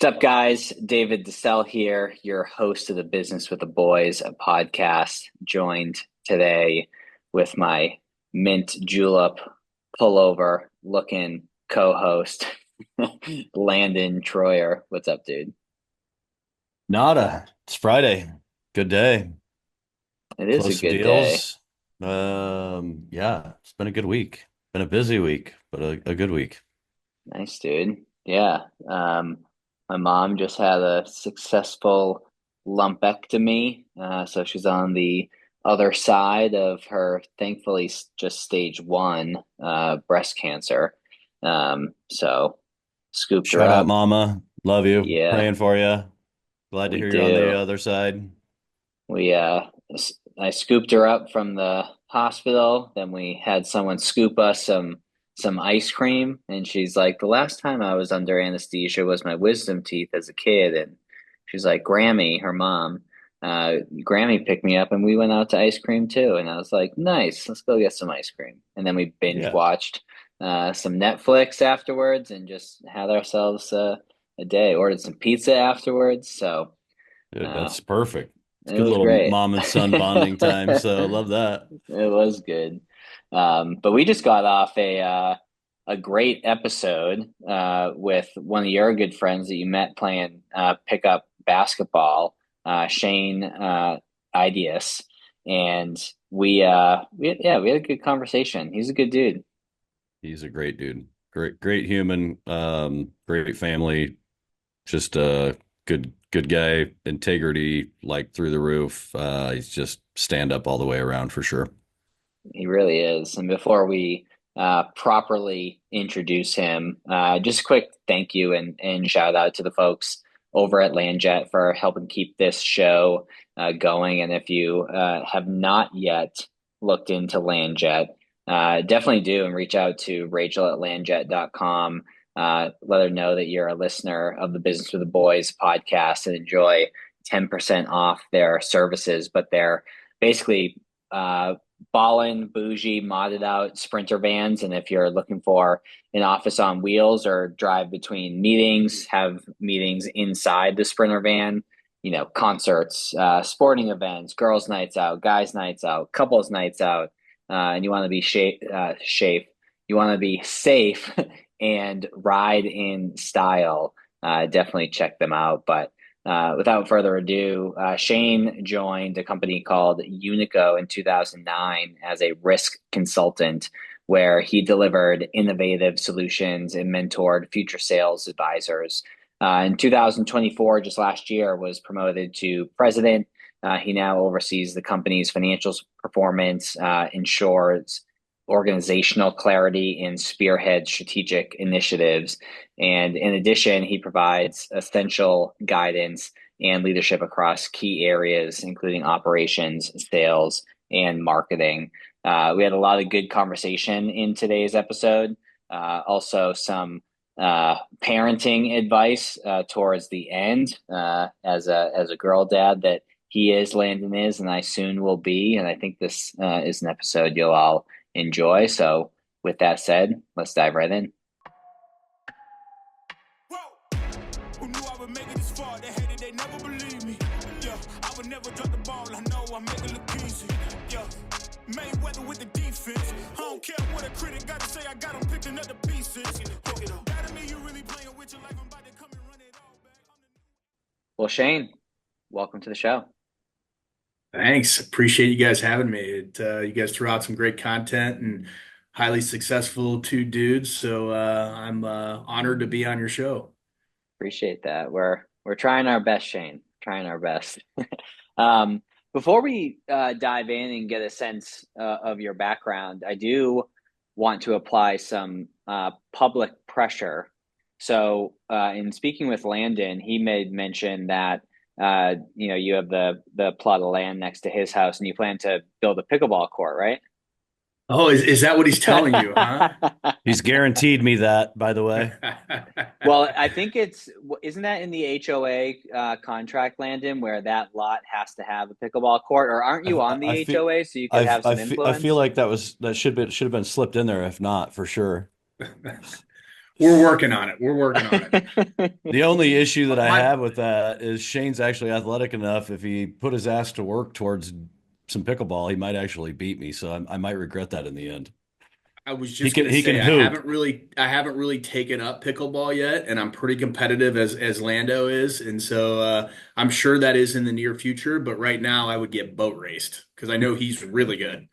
What's up, guys? David DeSell here, your host of the Business with the Boys a podcast, joined today with my mint julep pullover looking co-host, Landon Troyer. What's up, dude? Nada. It's Friday. Good day. It is a Close some good day. deals. Yeah, it's been a good week. Been a busy week, but a good week. Nice, dude. Yeah. My mom just had a successful lumpectomy. So she's on the other side of her, thankfully, just stage one breast cancer. So scooped her Shout out, up. Mama. Love you. Yeah, Praying for you. Glad to we hear you're on the do. other side. We I scooped her up from the hospital. Then we had someone scoop us some ice cream, and she's like, "The last time I was under anesthesia was my wisdom teeth as a kid." And she's like, "Grammy, her mom, Grammy picked me up, and we went out to ice cream too." And I was like, "Nice, let's go get some ice cream." And then we binge Yeah, watched some Netflix afterwards, and just had ourselves a day. Ordered some pizza afterwards. So. dude, Uh, that's perfect. It's it good was little great. mom and son bonding time. So love that. It was good. But we just got off a great episode with one of your good friends that you met playing pickup basketball, Shane Ideus, and we had a good conversation. He's a good dude. He's a great dude. Great human. Great family. Just a good guy. Integrity like through the roof. He's just stand up all the way around for sure. He really is. And before we properly introduce him, just a quick thank you and shout out to the folks over at Landjet for helping keep this show going. And if you have not yet looked into Landjet, definitely do and reach out to Rachel at landjet.com. Let her know that you're a listener of the Business with the Boys podcast and enjoy 10% off their services. But they're basically ballin, bougie, modded out Sprinter vans. And if you're looking for an office on wheels or drive between meetings, have meetings inside the Sprinter van, concerts, sporting events, girls' nights out, guys' nights out, couples' nights out, and you want to be you want to be safe and ride in style, definitely check them out. But without further ado, Shane joined a company called Unico in 2009 as a risk consultant, where he delivered innovative solutions and mentored future sales advisors. In 2024, just last year, was promoted to president. He now oversees the company's financial performance, ensures organizational clarity, and spearhead strategic initiatives. And in addition, he provides essential guidance and leadership across key areas, including operations, sales, and marketing. We had a lot of good conversation in today's episode. Also, some parenting advice towards the end as a girl dad that he is, Landon is, and I soon will be. And I think this is an episode you'll all enjoy. So, with that said, let's dive right in. Who knew I would make it this far? They hated, they never believed me. Yeah, I would never drop the ball. I know I make it look easy. Yeah, Mayweather with the defense. I don't care what a critic got to say. I got them picking up the pieces. That mean you really playing with your life. I'm about to come and run it all back. Well, Shane, welcome to the show. Thanks. Appreciate you guys having me. You guys throw out some great content and highly successful two dudes. So I'm honored to be on your show. Appreciate that. We're trying our best, Shane. Trying our best. um, Before we dive in and get a sense of your background, I do want to apply some public pressure. So, in speaking with Landon, he made mention that you have the plot of land next to his house, and you plan to build a pickleball court, right? Oh, is that what he's telling you, huh? He's guaranteed me that, by the way. Well, I think isn't that in the HOA contract, Landon, where that lot has to have a pickleball court, or aren't you I, on I the feel HOA so you could have some I feel influence? like that should have been slipped in there if not for sure. We're working on it. We're working on it. The only issue that I My have with that is Shane's actually athletic enough. If he put his ass to work towards some pickleball, he might actually beat me. So I might regret that in the end. I was He just can gonna he can say hoop. I haven't really taken up pickleball yet, and I'm pretty competitive as Lando is, and so I'm sure that is in the near future. But right now, I would get boat raced because I know he's really good.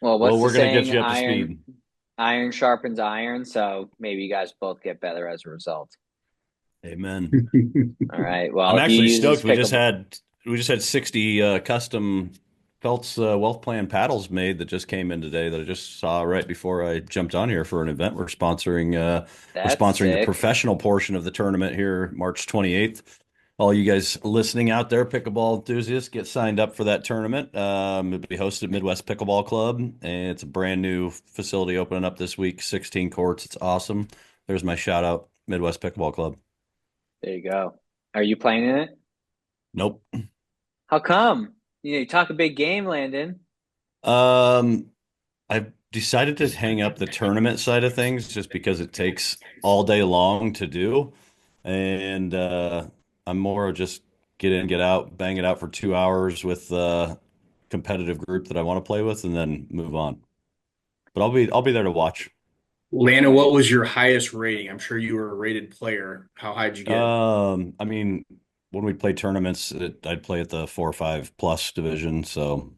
Well, Well, what's the we're gonna get saying? you up to speed. Iron sharpens iron, so maybe you guys both get better as a result. Amen. All right. Well, I'm if you actually use this stoked. pickle, We just had 60 custom Phelps Wealth Plan paddles made that just came in today that I just saw right before I jumped on here for an event we're sponsoring. We're that's sponsoring the sick. professional portion of the tournament here, March 28th. All you guys listening out there, pickleball enthusiasts, get signed up for that tournament. It'll be hosted at Midwest Pickleball Club, and it's a brand new facility opening up this week. 16 courts. It's awesome. There's my shout out, Midwest Pickleball Club. There you go. Are you playing in it? Nope. How come? You talk a big game, Landon. Um, I've decided to hang up the tournament side of things just because it takes all day long to do. And I'm more of just get in, get out, bang it out for 2 hours with a competitive group that I want to play with and then move on. But I'll be there to watch. Lana, what Nice. was your highest rating? I'm sure you were a rated player. How high did you get? I mean, when we play tournaments, I'd play at the 4 or 5 plus division. So,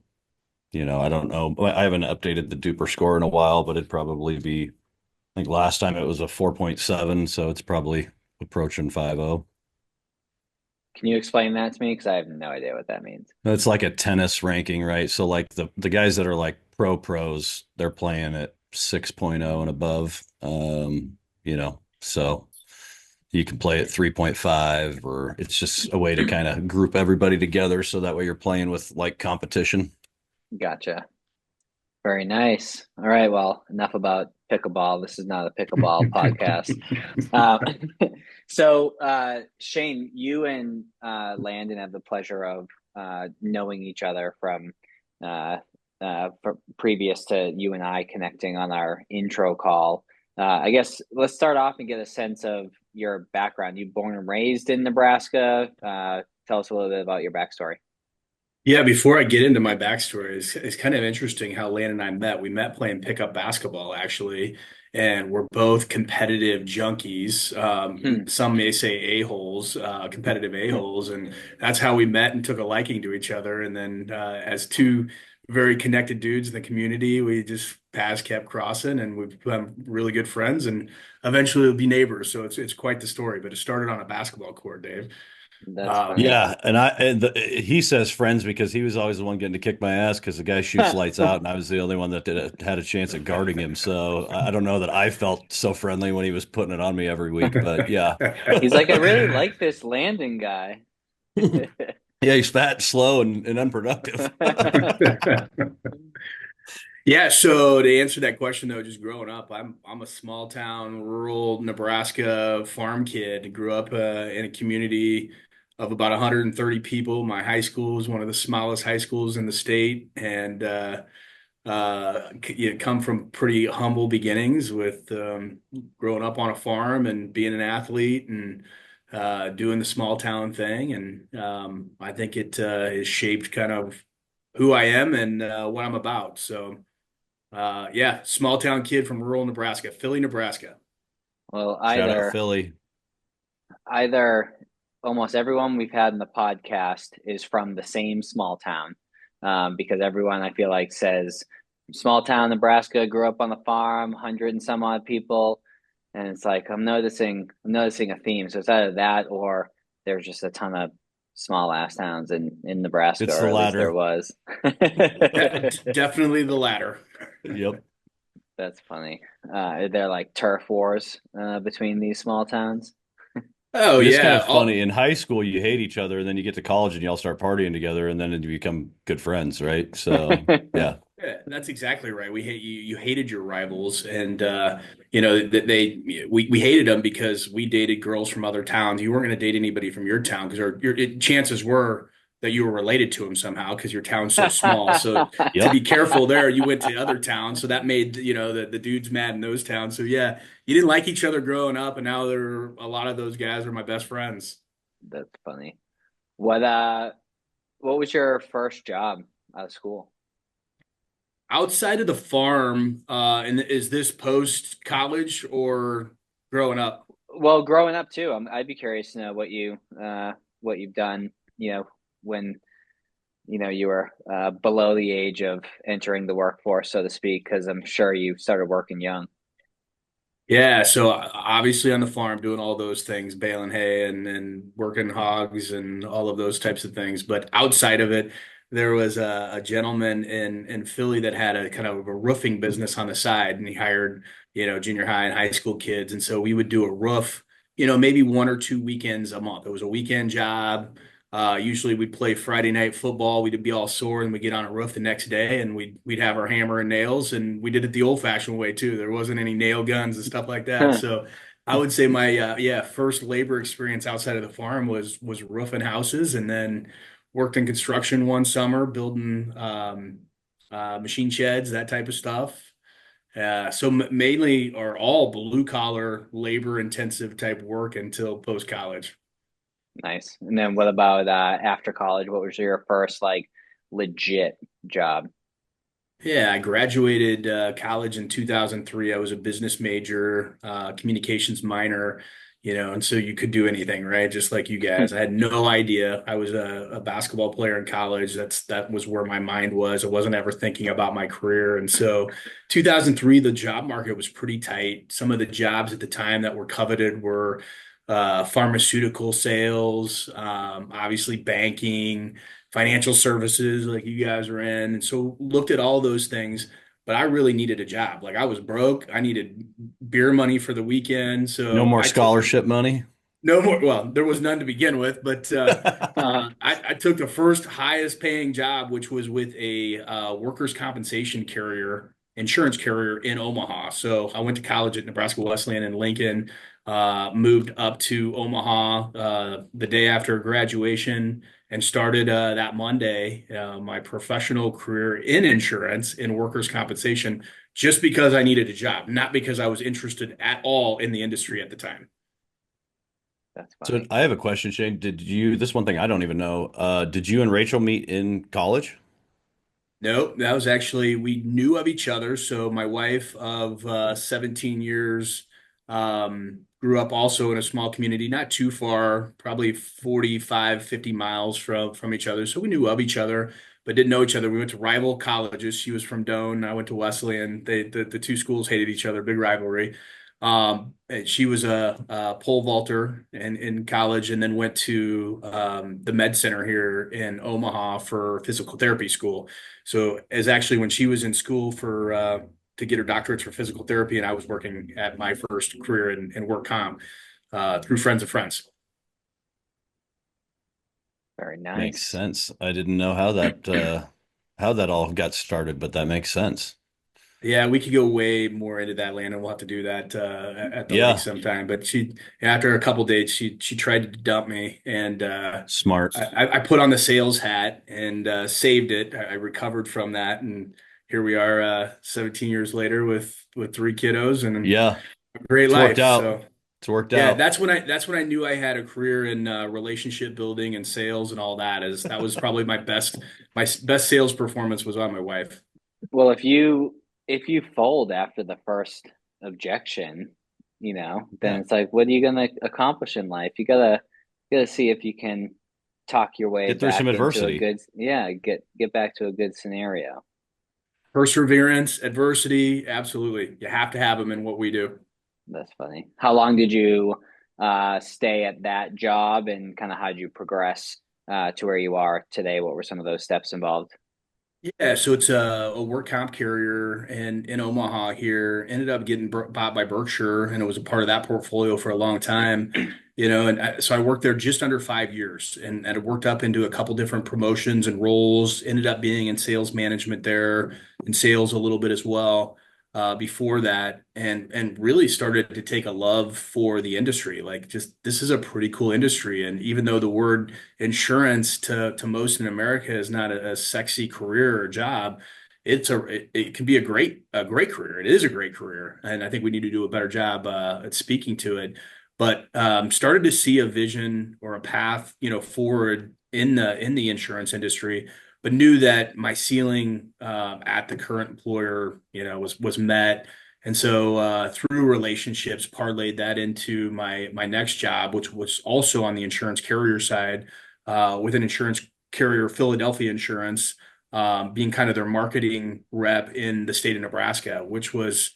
I don't know. I haven't updated the duper score in a while, but it'd probably be, I think last time it was a 4.7, so it's probably approaching 5.0. Can you explain that to me? Because I have no idea what that means. It's like a tennis ranking, right? So like the guys that are like pros, they're playing at 6.0 and above. So you can play at 3.5, or it's just a way to kind of group everybody together so that way you're playing with like competition. Gotcha. Very nice. All right. Well, enough about pickleball. This is not a pickleball podcast. Uh, Shane, you and Landon have the pleasure of knowing each other from previous to you and I connecting on our intro call. I guess let's start off and get a sense of your background. You born and raised in Nebraska. Tell us a little bit about your backstory. Yeah, before I get into my backstory, it's kind of interesting how Lane and I met. We met playing pickup basketball, actually, and we're both competitive junkies. Hmm. Some may say a-holes, competitive a-holes, and that's how we met and took a liking to each other. And then, as two very connected dudes in the community, we just paths kept crossing, and we've become really good friends, and eventually we'll be neighbors. So it's quite the story. But it started on a basketball court, Dave. That's Um, funny. Yeah, he says friends because he was always the one getting to kick my ass because the guy shoots lights out, and I was the only one that had a chance at guarding him. So I don't know that I felt so friendly when he was putting it on me every week, but yeah, He's like, I really like this Landon guy. yeah, he's fat, slow, and unproductive. Yeah, so to answer that question though, just growing up, I'm a small town, rural Nebraska farm kid. Grew up in a community of about 130 people. My high school was one of the smallest high schools in the state, and come from pretty humble beginnings with growing up on a farm and being an athlete and doing the small town thing. And I think it has shaped kind of who I am and what I'm about. So. Yeah, small town kid from rural Nebraska, Philly, Nebraska. Well, Shout out either Philly. either almost everyone we've had in the podcast is from the same small town, because everyone I feel like says small town Nebraska, grew up on the farm, 100 and some odd people, and it's like I'm noticing a theme. So it's either that or there's just a ton of small ass towns in Nebraska, It's or the at least there latter. was. Definitely the latter. Yep. That's funny. Are there like turf wars between these small towns? Oh It is kind yeah. of funny. In high school, you hate each other, and then you get to college and you all start partying together, and then you become good friends, right? So, yeah. Yeah, that's exactly right. We hate you. You hated your rivals, and that we hated them because we dated girls from other towns. You weren't going to date anybody from your town because chances were that you were related to him somehow because your town's so small. So to be Yep. careful there, you went to other towns. So that made, the dudes mad in those towns. So yeah, you didn't like each other growing up, and now a lot of those guys are my best friends. That's funny. What was your first job out of school? Outside of the farm, and is this post college or growing up? Well, growing up too, I'd be curious to know what you've done, when you were below the age of entering the workforce, so to speak, because I'm sure you started working young. Yeah, so obviously on the farm doing all those things, baling hay and working hogs and all of those types of things. But outside of it, there was a gentleman in Philly that had a kind of a roofing business on the side, and he hired, junior high and high school kids. And so we would do a roof, maybe 1 or 2 weekends a month. It was a weekend job. Usually we'd play Friday night football. We'd be all sore and we'd get on a roof the next day and we'd have our hammer and nails, and we did it the old fashioned way too. There wasn't any nail guns and stuff like that. So I would say my first labor experience outside of the farm was roofing houses, and then worked in construction one summer building machine sheds, that type of stuff. So mainly or all blue collar labor intensive type work until post college. Nice. And then what about after college? What was your first like legit job? Yeah, I graduated college in 2003. I was a business major, communications minor, and so you could do anything, right? Just like you guys. I had no idea. I was a basketball player in college. That was where my mind was. I wasn't ever thinking about my career. And so 2003, the job market was pretty tight. Some of the jobs at the time that were coveted were pharmaceutical sales, obviously banking, financial services like you guys are in. And so looked at all those things, but I really needed a job. Like I was broke. I needed beer money for the weekend. No So more I took scholarship money. no more. Well, there was none to begin with, but I took the first highest paying job, which was with a workers' compensation carrier, insurance carrier in Omaha. So I went to college at Nebraska Wesleyan in Lincoln, moved up to Omaha the day after graduation, and started that Monday my professional career in insurance in workers' compensation, just because I needed a job, not because I was interested at all in the industry at the time. That's So funny. I have a question, Shane. This one thing I don't even know. Did you and Rachel meet in college? No, that was actually, we knew of each other. So my wife of 17 years grew up also in a small community, not too far, probably 45, 50 miles from each other. So we knew of each other, but didn't know each other. We went to rival colleges. She was from Doane. I went to Wesleyan. The two schools hated each other, big rivalry. And she was a pole vaulter in college, and then went to the med center here in Omaha for physical therapy school. So as actually when she was in school for to get her doctorates for physical therapy, and I was working at my first career in work comp through friends of friends. Very Makes nice. sense. I didn't know how that all got started, but that makes sense. Yeah, we could go way more into that, land, and we'll have to do that at the lake Yeah, sometime. But after a couple dates, she tried to dump me, and smart. I put on the sales hat and saved it. I recovered from that, and here we are, 17 years later with three kiddos and Yeah, a great it's worked life. out. So It's worked yeah, out. that's when I knew I had a career in relationship building and sales and all that. Is that was probably my best sales performance was on my wife. Well, if you fold after the first objection, then Yeah, it's like, what are you gonna accomplish in life? You gotta see if you can talk your way get through some back into a adversity. good, yeah, get back to a good scenario. Perseverance, adversity, absolutely. You have to have them in what we do. That's funny. How long did you stay at that job, and kind of how did you progress to where you are today? What were some of those steps involved? Yeah, so it's a work comp carrier in Omaha here. Ended up getting bought by Berkshire, and it was a part of that portfolio for a long time. So I worked there just under 5 years, and I worked up into a couple different promotions and roles. Ended up being in sales management there, and sales a little bit as well. before that, and really started to take a love for the industry. Like, just this is a pretty cool industry, and even though the word insurance to most in America is not a sexy career or job, it can be a great career. It is a great career, and I think we need to do a better job at speaking to it. But started to see a vision or a path, forward in the insurance industry, but knew that my ceiling at the current employer, was met. And so through relationships, parlayed that into my next job, which was also on the insurance carrier side, with an insurance carrier, Philadelphia Insurance, being kind of their marketing rep in the state of Nebraska, which was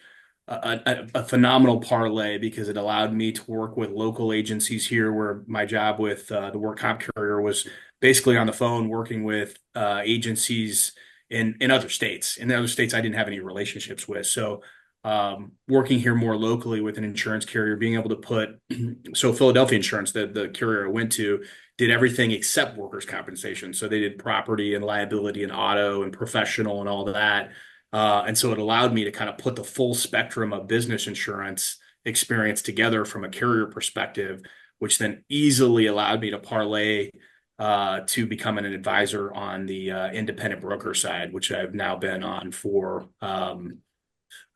a phenomenal parlay because it allowed me to work with local agencies here, where my job with the work comp carrier was basically on the phone working with agencies in other states. In other states, I didn't have any relationships with. So working here more locally with an insurance carrier, being able to put so Philadelphia Insurance, the carrier I went to, did everything except workers' compensation. So they did property and liability and auto and professional and all that. And so it allowed me to kind of put the full spectrum of business insurance experience together from a carrier perspective, which then easily allowed me to parlay to becoming an advisor on the independent broker side, which I've now been on for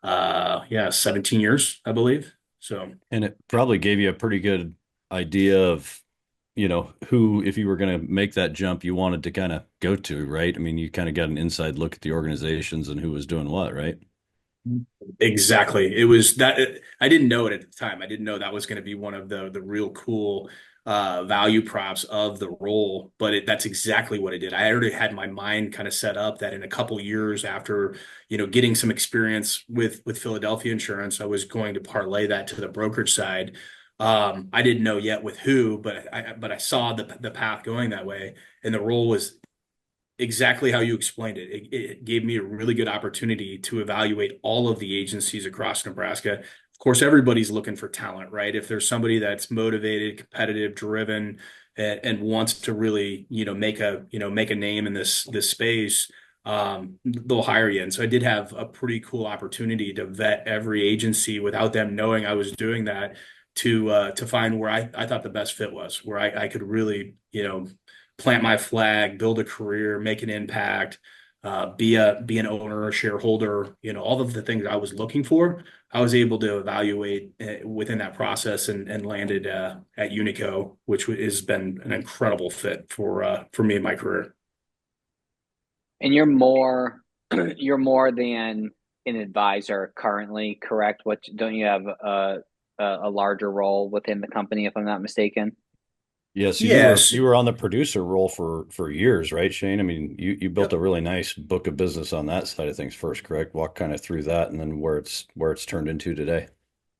17 years, I believe. So, And it probably gave you a pretty good idea of, who, if you were going to make that jump, you wanted to kind of go to, right? I mean, you kind of got an inside look at the organizations and who was doing what, right? exactly. It was that I didn't know it at the time. I didn't know that was going to be one of the real cool value props of the role, but that's exactly what it did. I already had my mind kind of set up that in a couple years after, getting some experience with Philadelphia Insurance, I was going to parlay that to the brokerage side. I didn't know yet with who, but I saw the path going that way, and the role was exactly how you explained it. It gave me a really good opportunity to evaluate all of the agencies across Nebraska. Of course, everybody's looking for talent, right? If there's somebody that's motivated, competitive, driven, and wants to really, make a name in this space, they'll hire you. And so I did have a pretty cool opportunity to vet every agency without them knowing I was doing that, to find where I thought the best fit was, where I could really, plant my flag, build a career, make an impact, be an owner, a shareholder, all of the things I was looking for. I was able to evaluate within that process, and landed at Unico, which has been an incredible fit for me in my career. And you're more you're more than an advisor currently, correct? What don't you have a larger role within the company, if I'm not mistaken? Yes, you were Yes. you were on the producer role for years, right, Shane? I mean, you built a Yep. really nice book of business on that side of things first, correct? Walk kind of through that and then where it's turned into today.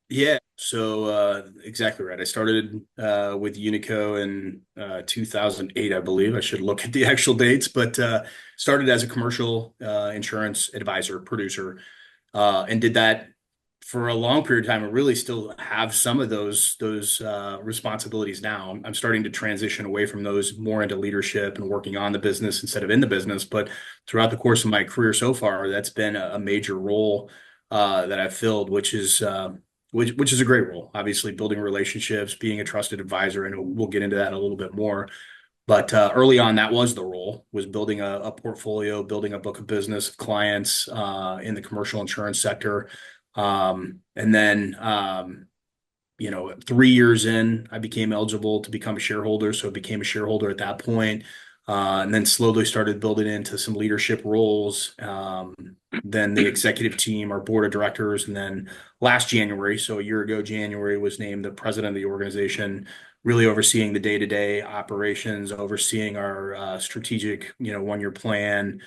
Yeah. So exactly right. I started with Unico in 2008, I believe. I should look at the actual dates, but started as a commercial insurance advisor, producer, and did that for a long period of time. I really still have some of those responsibilities now. I'm starting to transition away from those more into leadership and working on the business instead of in the business. But throughout the course of my career so far, that's been a major role that I've filled, which is a great role. Obviously, building relationships, being a trusted advisor, and we'll get into that a little bit more. But early on, that was the role, was building a portfolio, building a book of business of clients in the commercial insurance sector. And then, 3 years in, I became eligible to become a shareholder. So I became a shareholder at that point. And then slowly started building into some leadership roles. Then the executive team, our board of directors, and then last January, so a year ago, January, was named the president of the organization, really overseeing the day-to-day operations, overseeing our strategic, 1 year plan,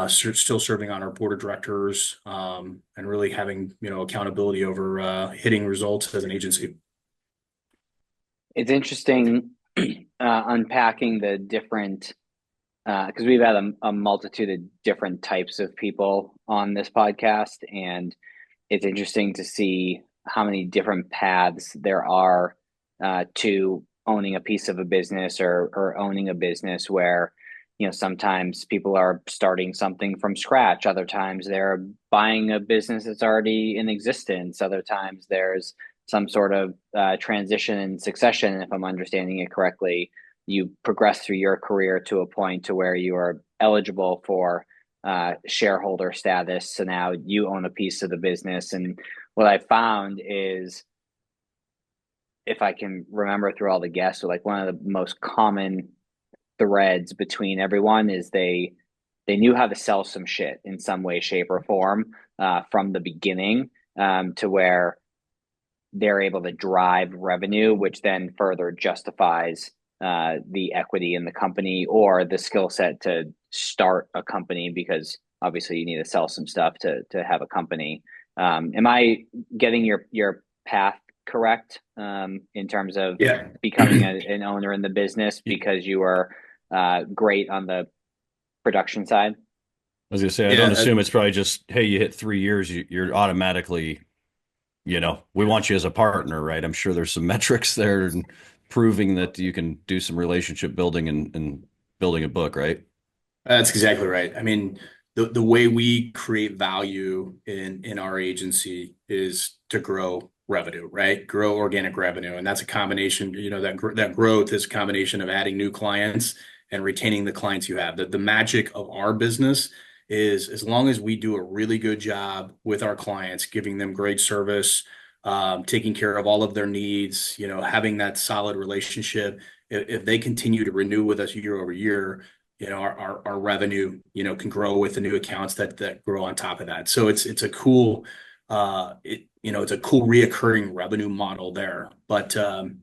still serving on our board of directors, and really having, accountability over hitting results as an agency. It's interesting unpacking the different because we've had a multitude of different types of people on this podcast, and it's interesting to see how many different paths there are to owning a piece of a business or owning a business where, sometimes people are starting something from scratch. Other times they're buying a business that's already in existence. Other times there's some sort of transition and succession. If I'm understanding it correctly, you progress through your career to a point to where you are eligible for shareholder status. So now you own a piece of the business. And what I found is, if I can remember through all the guests, like one of the most common threads between everyone is they knew how to sell some shit in some way, shape, or form from the beginning, to where they're able to drive revenue, which then further justifies the equity in the company or the skill set to start a company, because obviously you need to sell some stuff to have a company. Am I getting your path correct in terms of becoming an owner in the business because you are great on the production side? I was gonna say, I don't assume it's probably just, hey, you hit 3 years, you're automatically, we want you as a partner, right? I'm sure there's some metrics there and proving that you can do some relationship building and building a book, right? That's exactly right. I mean, the way we create value in our agency is to grow revenue, right? Grow organic revenue. And that's a combination, that growth is a combination of adding new clients and retaining the clients you have. The magic of our business is, as long as we do a really good job with our clients, giving them great service, taking care of all of their needs, having that solid relationship, if they continue to renew with us year over year, our revenue, can grow with the new accounts that grow on top of that. So it's a cool, it's a cool reoccurring revenue model there. But to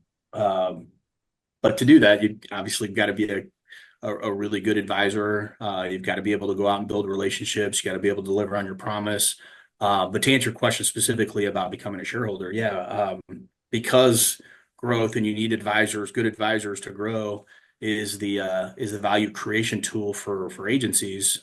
do that, you obviously got to be a really good advisor. You've got to be able to go out and build relationships. You got to be able to deliver on your promise. But to answer your question specifically about becoming a shareholder, because growth, and you need advisors, good advisors to grow, is the value creation tool for agencies.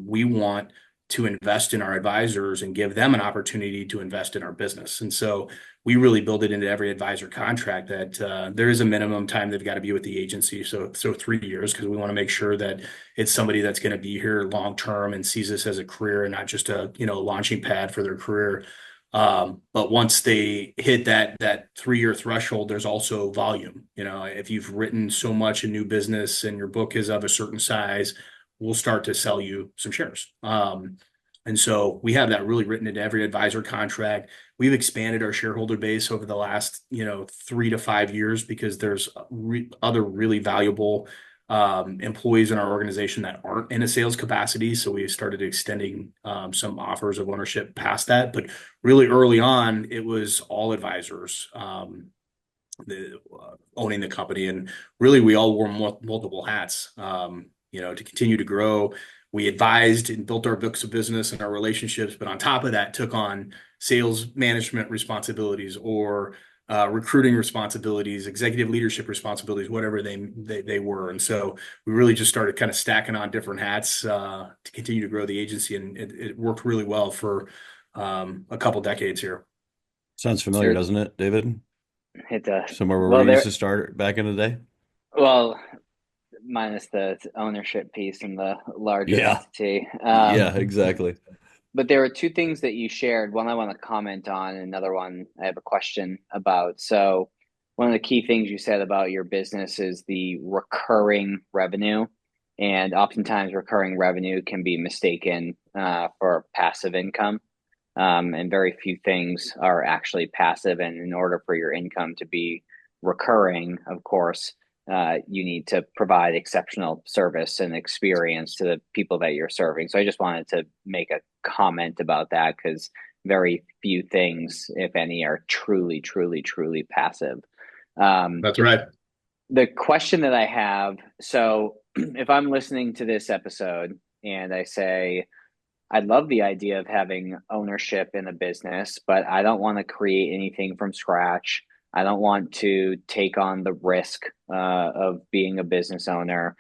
We want to invest in our advisors and give them an opportunity to invest in our business. And so we really build it into every advisor contract that there is a minimum time they've got to be with the agency. So 3 years, because we want to make sure that it's somebody that's going to be here long term and sees this as a career and not just a launching pad for their career. But once they hit that 3-year threshold, there's also volume. If you've written so much in new business and your book is of a certain size, we'll start to sell you some shares. And so we have that really written into every advisor contract. We've expanded our shareholder base over the last 3 to 5 years because there's other really valuable employees in our organization that aren't in a sales capacity. So we started extending some offers of ownership past that. But really early on, it was all advisors owning the company. And really, we all wore multiple hats to continue to grow. We advised and built our books of business and our relationships, but on top of that, took on sales management responsibilities or recruiting responsibilities, executive leadership responsibilities, whatever they were. And so we really just started kind of stacking on different hats to continue to grow the agency, and it worked really well for a couple decades here. Sounds familiar, doesn't it, David? It does. Somewhere where we used to start back in the day. Well, minus the ownership piece and the larger entity. Yeah, exactly. But there were two things that you shared. One I want to comment on, and another one I have a question about. So one of the key things you said about your business is the recurring revenue. And oftentimes recurring revenue can be mistaken for passive income. And very few things are actually passive. And in order for your income to be recurring, of course, you need to provide exceptional service and experience to the people that you're serving. So I just wanted to make a comment about that, because very few things, if any, are truly, truly, truly passive. That's right. The question that I have, so if I'm listening to this episode and I say, I love the idea of having ownership in a business, but I don't want to create anything from scratch. I don't want to take on the risk of being a business owner.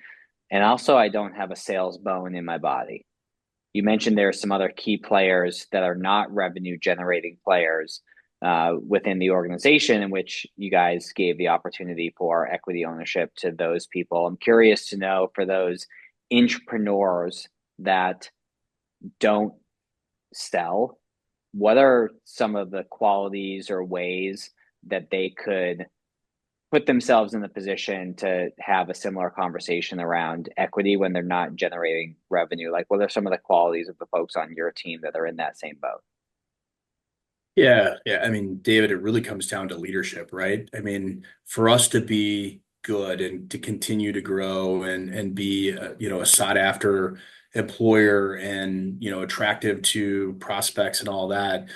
And also, I don't have a sales bone in my body. You mentioned there are some other key players that are not revenue generating players within the organization, in which you guys gave the opportunity for equity ownership to those people. I'm curious to know, for those entrepreneurs that don't sell, what are some of the qualities or ways that they could put themselves in the position to have a similar conversation around equity when they're not generating revenue? Like, what are some of the qualities of the folks on your team that are in that same boat? Yeah, yeah. I mean, David, it really comes down to leadership, right? I mean, for us to be good and to continue to grow and be, a sought after employer and, attractive to prospects and all that,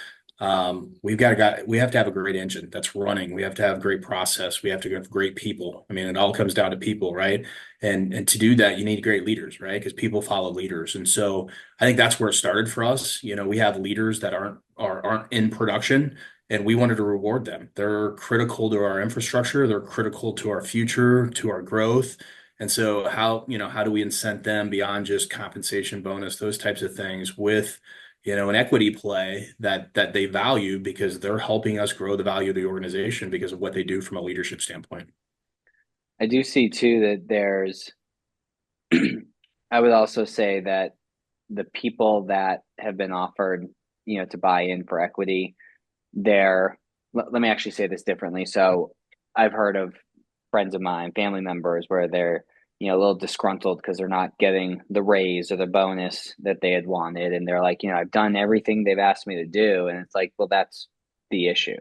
we have to have a great engine that's running. We have to have great process. We have to have great people. I mean, it all comes down to people, right? And to do that, you need great leaders, right? Because people follow leaders. And so I think that's where it started for us. We have leaders that aren't in production, and we wanted to reward them. They're critical to our infrastructure. They're critical to our future, to our growth. And so how do we incent them beyond just compensation bonus, those types of things with, an equity play that they value because they're helping us grow the value of the organization because of what they do from a leadership standpoint. I do see too that there's, I would also say that the people that have been offered, to buy in for equity, let me actually say this differently. So I've heard of friends of mine, family members, where they're, a little disgruntled because they're not getting the raise or the bonus that they had wanted. And they're like, I've done everything they've asked me to do. And it's like, well, that's the issue.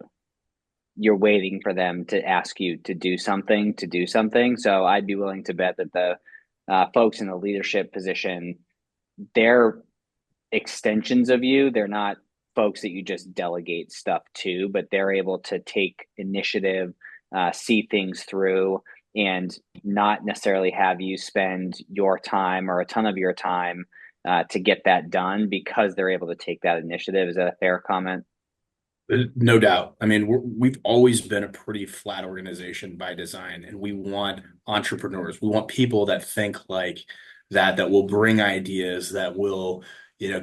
You're waiting for them to ask you to do something, to do something. So I'd be willing to bet that the folks in the leadership position, they're extensions of you. They're not folks that you just delegate stuff to, but they're able to take initiative, see things through, and not necessarily have you spend your time or a ton of your time to get that done because they're able to take that initiative. Is that a fair comment? No doubt. I mean, we've always been a pretty flat organization by design, and we want entrepreneurs. We want people that think like that will bring ideas, that will,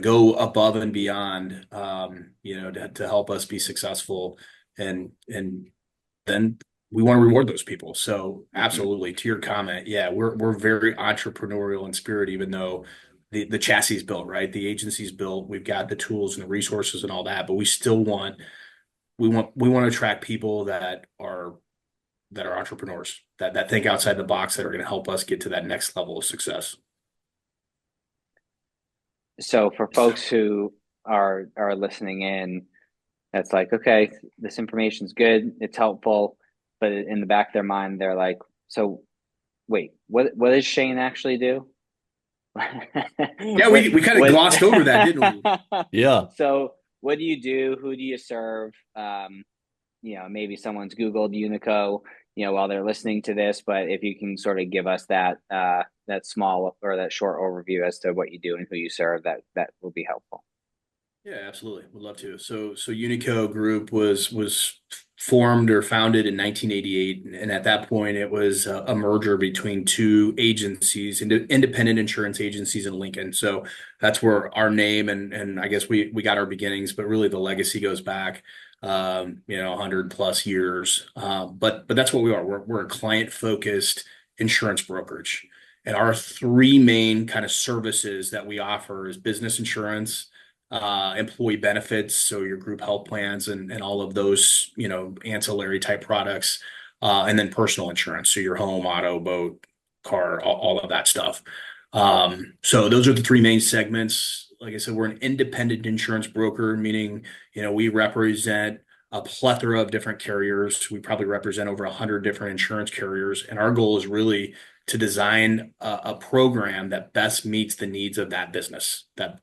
go above and beyond, to help us be successful. And then we want to reward those people. So absolutely, to your comment, yeah, we're very entrepreneurial in spirit, even though the chassis is built, right? The agency's built, we've got the tools and the resources and all that, but we still want to attract people that are entrepreneurs, that think outside the box, that are going to help us get to that next level of success. So for folks who are listening in, that's like, okay, this information's good, it's helpful, but in the back of their mind, they're like, so wait, what does Shane actually do? Yeah, we kind of glossed over that, didn't we? Yeah. So what do you do? Who do you serve? Maybe someone's Googled Unico, while they're listening to this, but if you can sort of give us that small or that short overview as to what you do and who you serve, that will be helpful. Yeah, absolutely. Would love to. So Unico Group was formed or founded in 1988. And at that point, it was a merger between two agencies, independent insurance agencies in Lincoln. So that's where our name and I guess we got our beginnings, but really the legacy goes back, 100 plus years. But that's what we are. We're a client-focused insurance brokerage. And our three main kind of services that we offer is business insurance, employee benefits, so your group health plans and all of those, ancillary type products, and then personal insurance, so your home, auto, boat, car, all of that stuff. So those are the three main segments. Like I said, we're an independent insurance broker, meaning, we represent a plethora of different carriers. We probably represent over 100 different insurance carriers, and our goal is really to design a program that best meets the needs of that business, that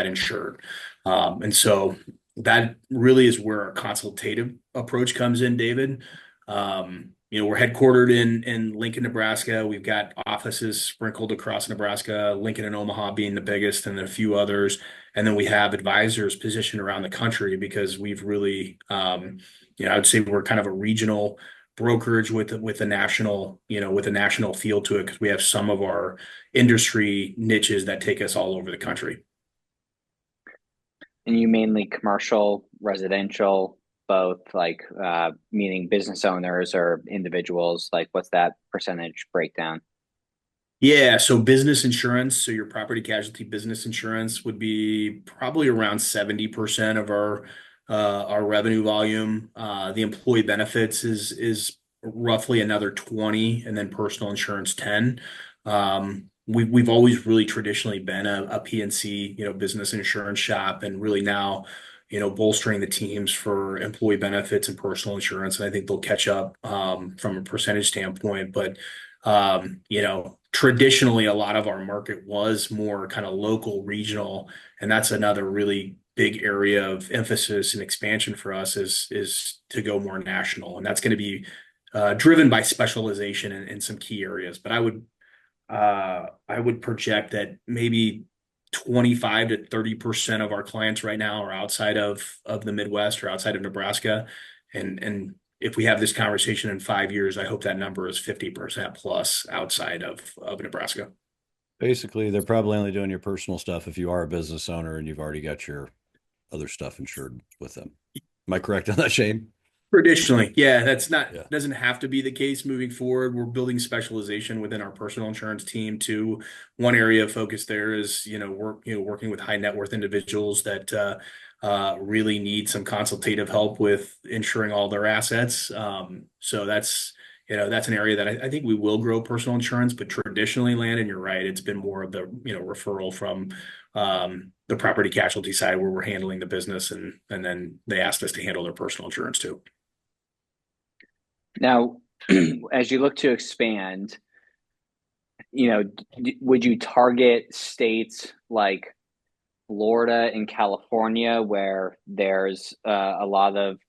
insured. And so that really is where our consultative approach comes in, David. We're headquartered in Lincoln, Nebraska. We've got offices sprinkled across Nebraska, Lincoln and Omaha being the biggest, and then a few others. And then we have advisors positioned around the country because we've really, I would say we're kind of a regional brokerage with a national, with a national feel to it, because we have some of our industry niches that take us all over the country. And you mainly commercial, residential, both, like meaning business owners or individuals, like what's that percentage breakdown? Yeah, so business insurance, so your property casualty business insurance would be probably around 70% of our revenue volume. The employee benefits is roughly another 20, and then personal insurance 10. We've always really traditionally been a PNC, business insurance shop, and really now, bolstering the teams for employee benefits and personal insurance. And I think they'll catch up from a percentage standpoint. But traditionally a lot of our market was more kind of local, regional, and that's another really big area of emphasis and expansion for us is to go more national, and that's going to be driven by specialization in some key areas. But I would project that maybe 25 to 30% of our clients right now are outside of the Midwest or outside of Nebraska. And if we have this conversation in 5 years, I hope that number is 50% plus outside of Nebraska. Basically, they're probably only doing your personal stuff if you are a business owner and you've already got your other stuff insured with them. Am I correct on that, Shane? Traditionally, yeah, that's not Yeah. doesn't have to be the case moving forward. We're building specialization within our personal insurance team too. One area of focus there is, working with high net worth individuals that really need some consultative help with insuring all their assets. So that's an area that I think we will grow personal insurance, but traditionally, Landon, you're right, it's been more of the, referral from the property casualty side where we're handling the business, and then they asked us to handle their personal insurance too. Now, as you look to expand, would you target states like Florida and California where there's a lot of,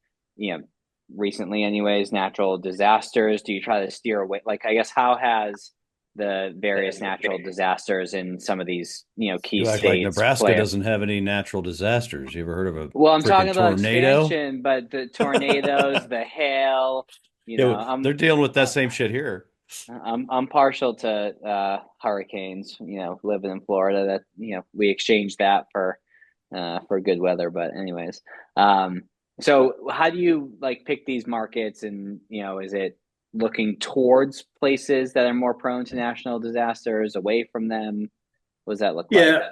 recently anyways, natural disasters? Do you try to steer away? Like, I guess, how has the various natural disasters in some of these, key You act like states Nebraska play? doesn't have any natural disasters. You ever heard of a Well, I'm talking freaking about tornado? expansion, but the tornadoes, the hail, Yeah, they're dealing with that same shit here. I'm partial to hurricanes. Living in Florida, that we exchange that for good weather. But anyways, so how do you like pick these markets, and is it looking towards places that are more prone to national disasters, away from them? What does that look like? Yeah,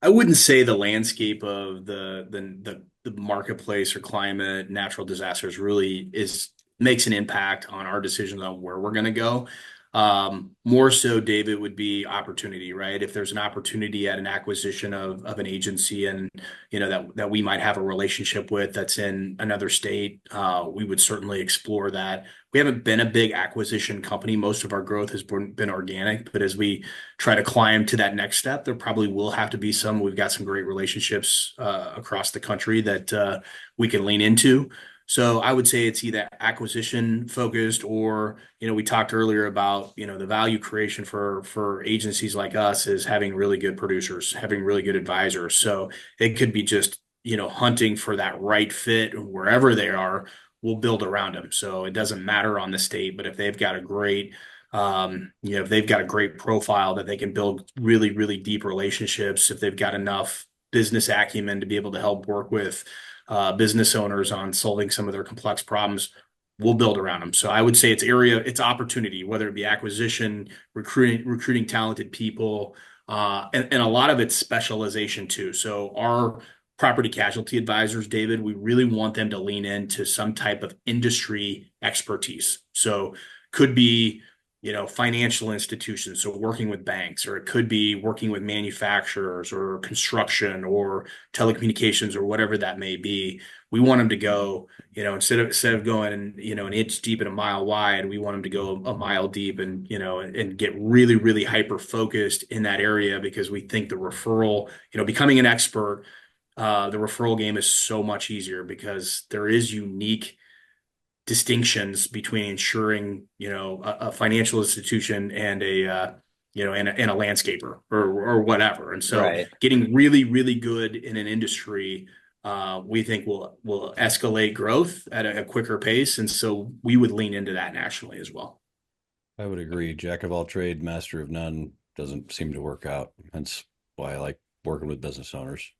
I wouldn't say the landscape of the marketplace or climate, natural disasters really makes an impact on our decisions on where we're going to go. More so, David, would be opportunity, right? If there's an opportunity at an acquisition of an agency, and that we might have a relationship with that's in another state, we would certainly explore that. We haven't been a big acquisition company. Most of our growth has been organic, but as we try to climb to that next step, there probably will have to be some. We've got some great relationships across the country that we can lean into. So I would say it's either acquisition focused, or, we talked earlier about, the value creation for agencies like us is having really good producers, having really good advisors. So it could be just, hunting for that right fit wherever they are. We'll build around them. So it doesn't matter on the state, but if they've got a great profile that they can build really, really deep relationships, if they've got enough business acumen to be able to help work with business owners on solving some of their complex problems, we'll build around them. So I would say it's opportunity, whether it be acquisition, recruiting talented people, and a lot of it's specialization too. So our property casualty advisors, David, we really want them to lean into some type of industry expertise. So could be, financial institutions, so working with banks, or it could be working with manufacturers or construction or telecommunications or whatever that may be. We want them to go, instead of going, an inch deep and a mile wide, we want them to go a mile deep, and get really, really hyper focused in that area, because we think the referral, becoming an expert, the referral game is so much easier because there is unique distinctions between insuring, a financial institution and and a landscaper or whatever. And so Right. getting really, really good in an industry, we think will escalate growth at a quicker pace. And so we would lean into that nationally as well. I would agree. Jack of all trade, master of none doesn't seem to work out. Hence why I like working with business owners.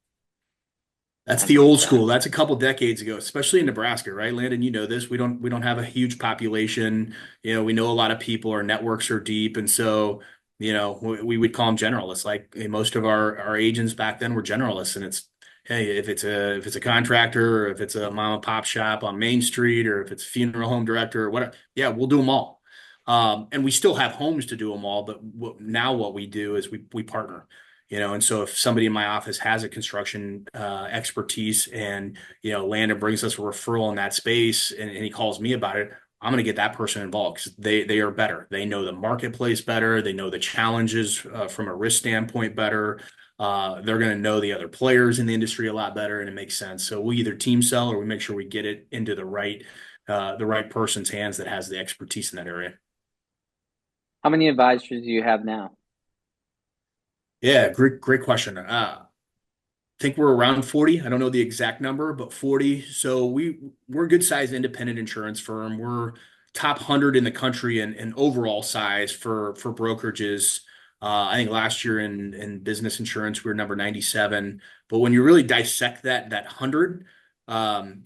That's the old school. That's a couple decades ago, especially in Nebraska, right, Landon? You know this. We don't have a huge population. We know a lot of people. Our networks are deep, and so we would call them generalists. Like most of our agents back then were generalists, and it's, hey, if it's a contractor, or if it's a mom and pop shop on Main Street, or if it's a funeral home director or whatever, yeah, we'll do them all. And we still have homes to do them all, but now what we do is we partner. And so if somebody in my office has a construction expertise, and Landon brings us a referral in that space, and he calls me about it, I'm going to get that person involved because they are better. They know the marketplace better. They know the challenges from a risk standpoint better. They're going to know the other players in the industry a lot better, and it makes sense. So we either team sell, or we make sure we get it into the right person's hands that has the expertise in that area. How many advisors do you have now? Yeah, great question. Think we're around 40. I don't know the exact number, but 40. So we're a good sized independent insurance firm. We're top 100 in the country and overall size for brokerages. I think last year in business insurance, we were number 97. But when you really dissect that 100,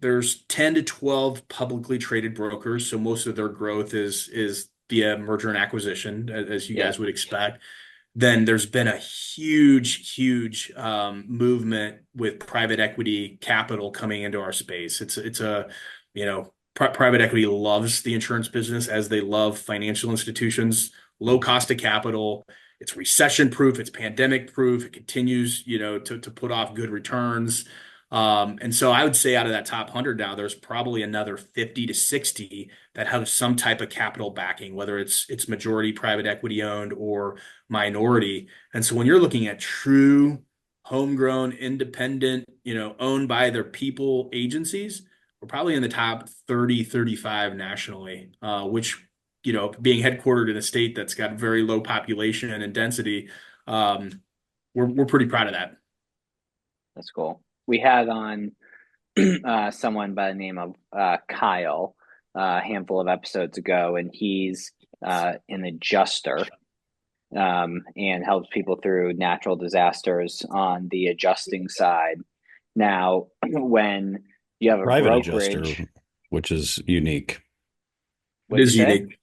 there's 10 to 12 publicly traded brokers. So most of their growth is via merger and acquisition, as you guys would expect. Then there's been a huge movement with private equity capital coming into our space. Private equity loves the insurance business as they love financial institutions, low cost of capital. It's recession proof. It's pandemic proof. It continues, to put off good returns. And so I would say out of that top 100 now, there's probably another 50 to 60 that have some type of capital backing, whether it's majority private equity owned or minority. And so when you're looking at true homegrown, independent, owned by their people agencies, we're probably in the top 30, 35 nationally, which, being headquartered in a state that's got very low population and density, we're pretty proud of that. That's cool. We had on someone by the name of Kyle a handful of episodes ago, and he's an adjuster and helps people through natural disasters on the adjusting side. Now, when you have a Private brokerage, adjuster, which is unique. It is unique.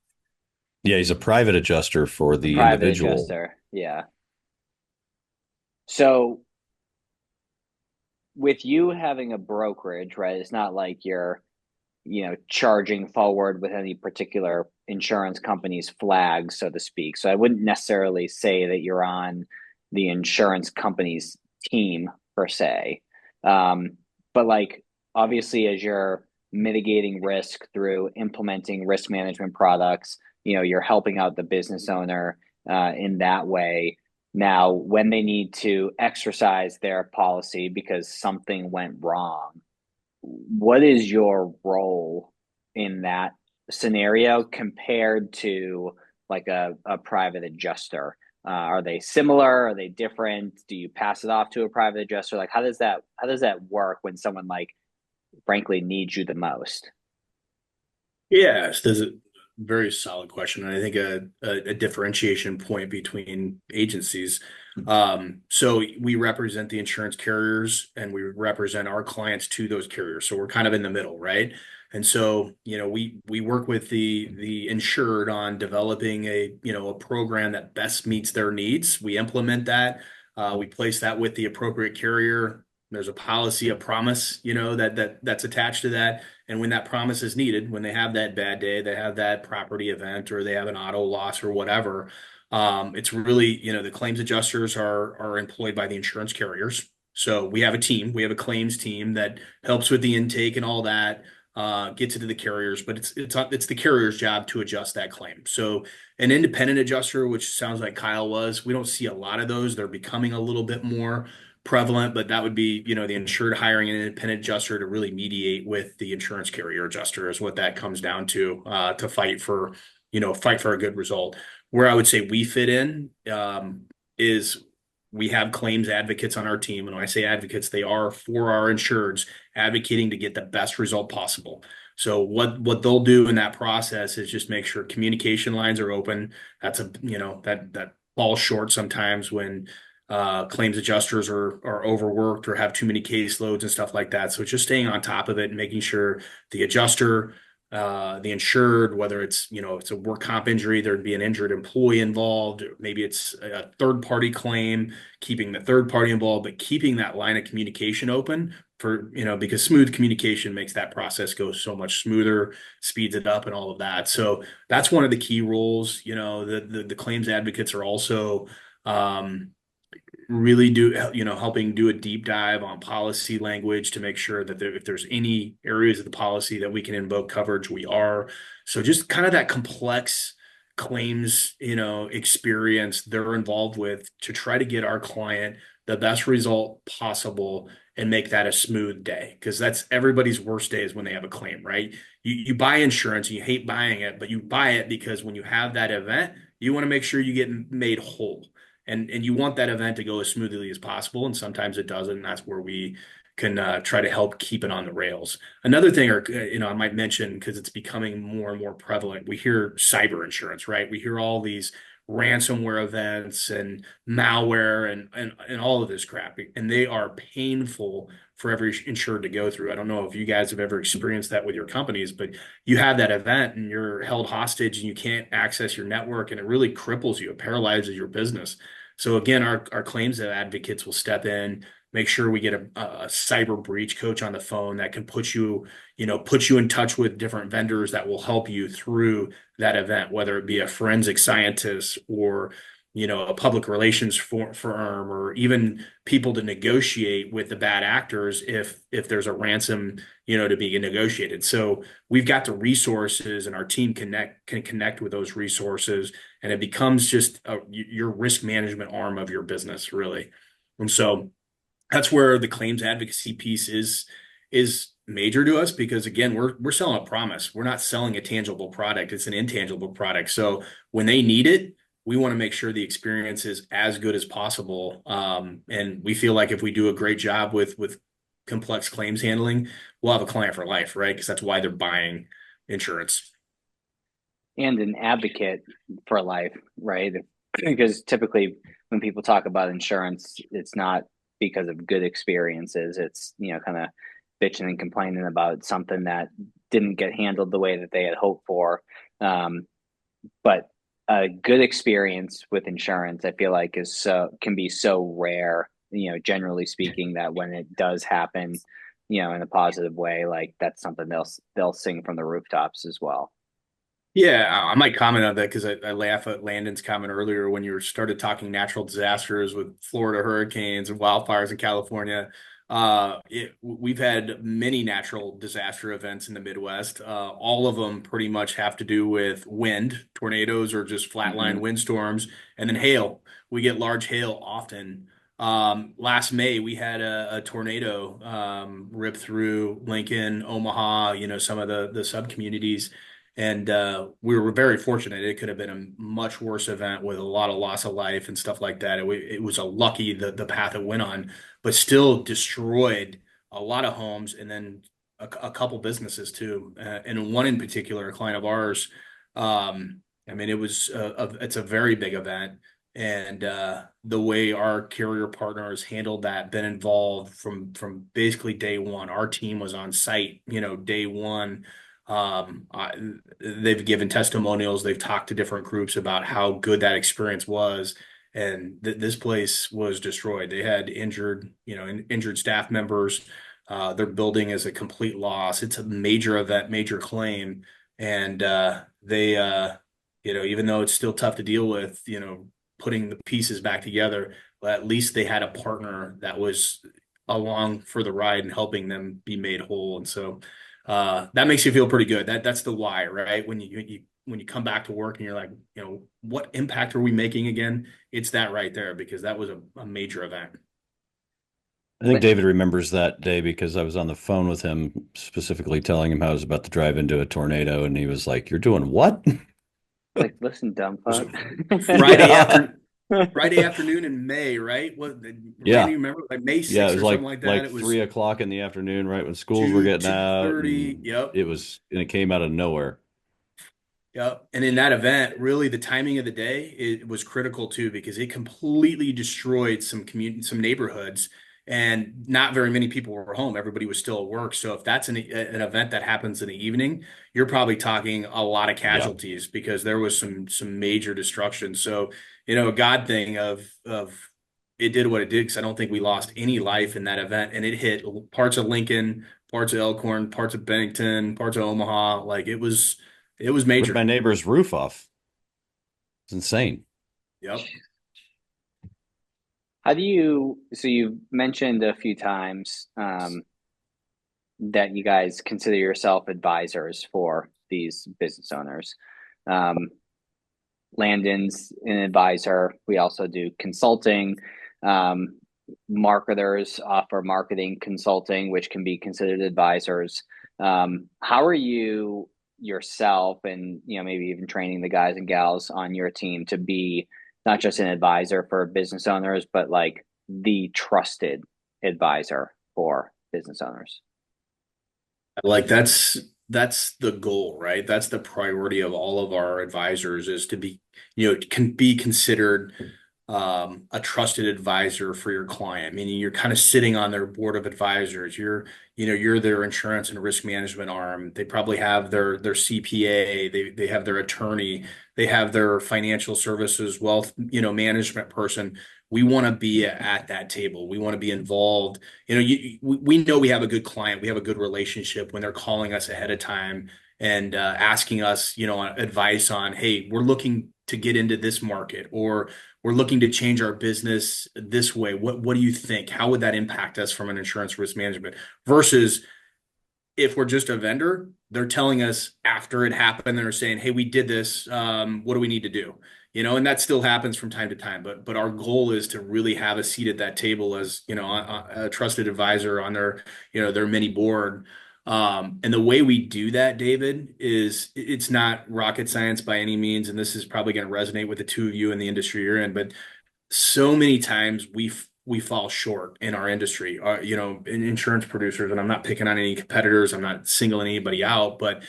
Yeah, he's a private adjuster for the private individual. adjuster, yeah. So with you having a brokerage, right, it's not like you're, charging forward with any particular insurance company's flag, so to speak. So I wouldn't necessarily say that you're on the insurance company's team per se. But like, obviously, as you're mitigating risk through implementing risk management products, you're helping out the business owner in that way. Now, when they need to exercise their policy because something went wrong, what is your role in that scenario compared to like a private adjuster? Are they similar? Are they different? Do you pass it off to a private adjuster? Like, how does that work when someone like frankly needs you the most? Yes, there's a very solid question. And I think a differentiation point between agencies. So we represent the insurance carriers and we represent our clients to those carriers. So we're kind of in the middle, right? And so, we work with the insured on developing a program that best meets their needs. We implement that. We place that with the appropriate carrier. There's a policy, a promise, that's attached to that. And when that promise is needed, when they have that bad day, they have that property event, or they have an auto loss or whatever, it's really, the claims adjusters are employed by the insurance carriers. So we have a team, we have a claims team that helps with the intake and all that, gets it to the carriers, but it's the carrier's job to adjust that claim. So an independent adjuster, which sounds like Kyle was, we don't see a lot of those. They're becoming a little bit more prevalent, but that would be, the insured hiring an independent adjuster to really mediate with the insurance carrier adjuster is what that comes down to fight for a good result. Where I would say we fit in is we have claims advocates on our team. And when I say advocates, they are for our insureds advocating to get the best result possible. So what they'll do in that process is just make sure communication lines are open. That's that falls short sometimes when claims adjusters are overworked or have too many caseloads and stuff like that. So it's just staying on top of it and making sure the adjuster, the insured, whether it's, it's a work comp injury, there'd be an injured employee involved, or maybe it's a third party claim, keeping the third party involved, but keeping that line of communication open for, because smooth communication makes that process go so much smoother, speeds it up and all of that. So that's one of the key roles. The claims advocates are also, really helping do a deep dive on policy language to make sure that if there's any areas of the policy that we can invoke coverage, we are. So just kind of that complex claims, experience they're involved with to try to get our client the best result possible and make that a smooth day. Because that's everybody's worst day is when they have a claim, right? You buy insurance and you hate buying it, but you buy it because when you have that event, you want to make sure you get made whole. And you want that event to go as smoothly as possible, and sometimes it doesn't. And that's where we can try to help keep it on the rails. Another thing, or I might mention because it's becoming more and more prevalent, we hear cyber insurance, right? We hear all these ransomware events and malware and all of this crap, and they are painful for every insured to go through. I don't know if you guys have ever experienced that with your companies, but you have that event and you're held hostage and you can't access your network, and it really cripples you, it paralyzes your business. So again, our claims advocates will step in, make sure we get a cyber breach coach on the phone that can put you in touch with different vendors that will help you through that event, whether it be a forensic scientist or a public relations firm, or even people to negotiate with the bad actors if there's a ransom to be negotiated. So we've got the resources, and our team can connect with those resources, and it becomes just your risk management arm of your business, really. And so that's where the claims advocacy piece is major to us, because again, we're selling a promise. We're not selling a tangible product. It's an intangible product. So when they need it, we want to make sure the experience is as good as possible. And we feel like if we do a great job with complex claims handling, we'll have a client for life, right? Because that's why they're buying insurance. And an advocate for life, right? Because typically when people talk about insurance, it's not because of good experiences. It's, kind of bitching and complaining about something that didn't get handled the way that they had hoped for. But a good experience with insurance, I feel like can be so rare, generally speaking, that when it does happen, in a positive way, like that's something they'll sing from the rooftops as well. Yeah, I might comment on that because I laugh at Landon's comment earlier when you started talking natural disasters with Florida hurricanes and wildfires in California. We've had many natural disaster events in the Midwest. All of them pretty much have to do with wind, tornadoes, or just flatline windstorms, and then hail. We get large hail often. Last May, we had a tornado rip through Lincoln, Omaha, some of the sub communities. And we were very fortunate. It could have been a much worse event with a lot of loss of life and stuff like that. It was a lucky the path it went on, but still destroyed a lot of homes, and then a couple businesses too. And one in particular, a client of ours. I mean, it's a very big event, and the way our carrier partners handled that, been involved from basically day one. Our team was on site, day one. They've given testimonials. They've talked to different groups about how good that experience was, and this place was destroyed. They had injured staff members. Their building is a complete loss. It's a major event, major claim, and they, even though it's still tough to deal with, putting the pieces back together, but at least they had a partner that was along for the ride and helping them be made whole, and so. That makes you feel pretty good. That's the why, right? When you come back to work and you're like, what impact are we making again? It's that right there, because that was a major event. I think David remembers that day because I was on the phone with him, specifically telling him how I was about to drive into a tornado, and he was like, "You're doing what?" Like, listen, dumb fuck. Friday afternoon in May, right? What? Yeah. You remember, like May 6th Yeah, it or was something like that. It was 3 o'clock in the afternoon, right when schools were getting out. 2:30. Yep. It came out of nowhere. Yep. And in that event, really the timing of the day, it was critical too, because it completely destroyed some neighborhoods. and not very many people were home. Everybody was still at work. So if that's an event that happens in the evening, you're probably talking a lot of Yeah. casualties because there was some major destruction. So, a God thing of it did what it did, because I don't think we lost any life in that event, and it hit parts of Lincoln, parts of Elkhorn, parts of Bennington, parts of Omaha. Like it was Ripped my major. neighbor's roof off. It's insane. Yep. How do you, so you've mentioned a few times that you guys consider yourself advisors for these business owners. Um, Landon's an advisor. We also do consulting. Um, Marketers offer marketing consulting, which can be considered advisors. How are you yourself, and maybe even training the guys and gals on your team to be not just an advisor for business owners, but like the trusted advisor for business owners? Like that's the goal, right? That's the priority of all of our advisors, is to be, can be considered a trusted advisor for your client, meaning you're kind of sitting on their board of advisors. You're their insurance and risk management arm. They probably have their CPA, they have their attorney, they have their financial services, wealth, management person. We want to be at that table. We want to be involved. We know we have a good client. We have a good relationship when they're calling us ahead of time and asking us, advice on, hey, we're looking to get into this market, or we're looking to change our business this way. What do you think? How would that impact us from an insurance risk management? Versus if we're just a vendor, they're telling us after it happened, they're saying, hey, we did this. What do we need to do? And that still happens from time to time. But our goal is to really have a seat at that table as, a trusted advisor on their mini board. And the way we do that, David, is it's not rocket science by any means. And this is probably going to resonate with the two of you in the industry you're in. But so many times we fall short in our industry, in insurance producers. And I'm not picking on any competitors. I'm not singling anybody out, but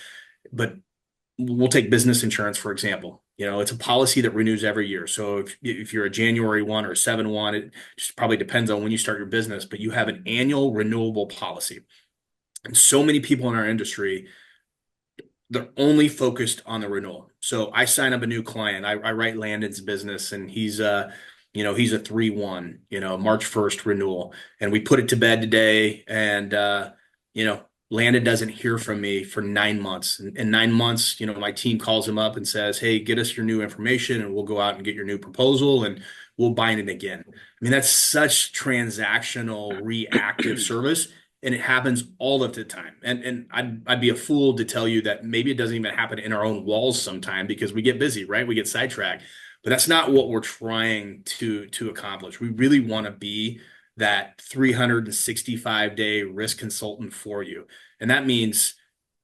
we'll take business insurance, for example. It's a policy that renews every year. So if you're a January 1 or 7/1, it just probably depends on when you start your business, but you have an annual renewable policy. And so many people in our industry, they're only focused on the renewal. So I sign up a new client. I write Landon's business, and he's a 3/1, March 1st renewal. And we put it to bed today. And, Landon doesn't hear from me for 9 months. In 9 months, my team calls him up and says, hey, get us your new information and we'll go out and get your new proposal and we'll bind it again. I mean, that's such transactional, reactive service. And it happens all of the time. And I'd be a fool to tell you that maybe it doesn't even happen in our own walls sometime, because we get busy, right? We get sidetracked. But that's not what we're trying to accomplish. We really want to be that 365-day risk consultant for you. And that means,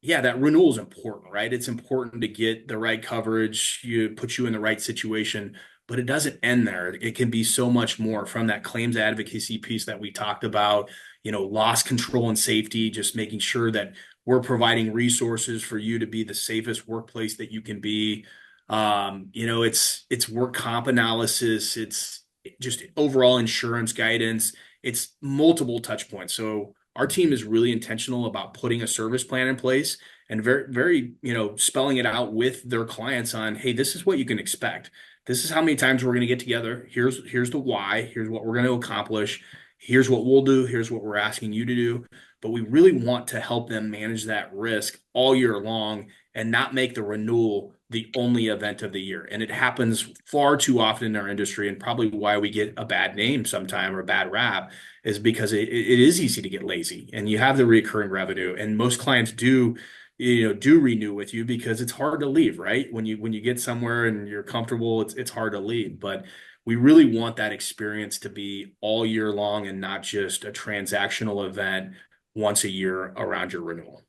yeah, that renewal is important, right? It's important to get the right coverage, put you in the right situation, but it doesn't end there. It can be so much more, from that claims advocacy piece that we talked about, loss control and safety, just making sure that we're providing resources for you to be the safest workplace that you can be. It's work comp analysis. It's just overall insurance guidance. It's multiple touch points. So our team is really intentional about putting a service plan in place and very, very, spelling it out with their clients on, hey, this is what you can expect. This is how many times we're going to get together. Here's the why. Here's what we're going to accomplish. Here's what we'll do. Here's what we're asking you to do. But we really want to help them manage that risk all year long and not make the renewal the only event of the year. And it happens far too often in our industry, and probably why we get a bad name sometime, or a bad rap, is because it is easy to get lazy, and you have the recurring revenue, and most clients do renew with you because it's hard to leave, right? When you get somewhere and you're comfortable, it's hard to leave. But we really want that experience to be all year long and not just a transactional event once a year around your renewal.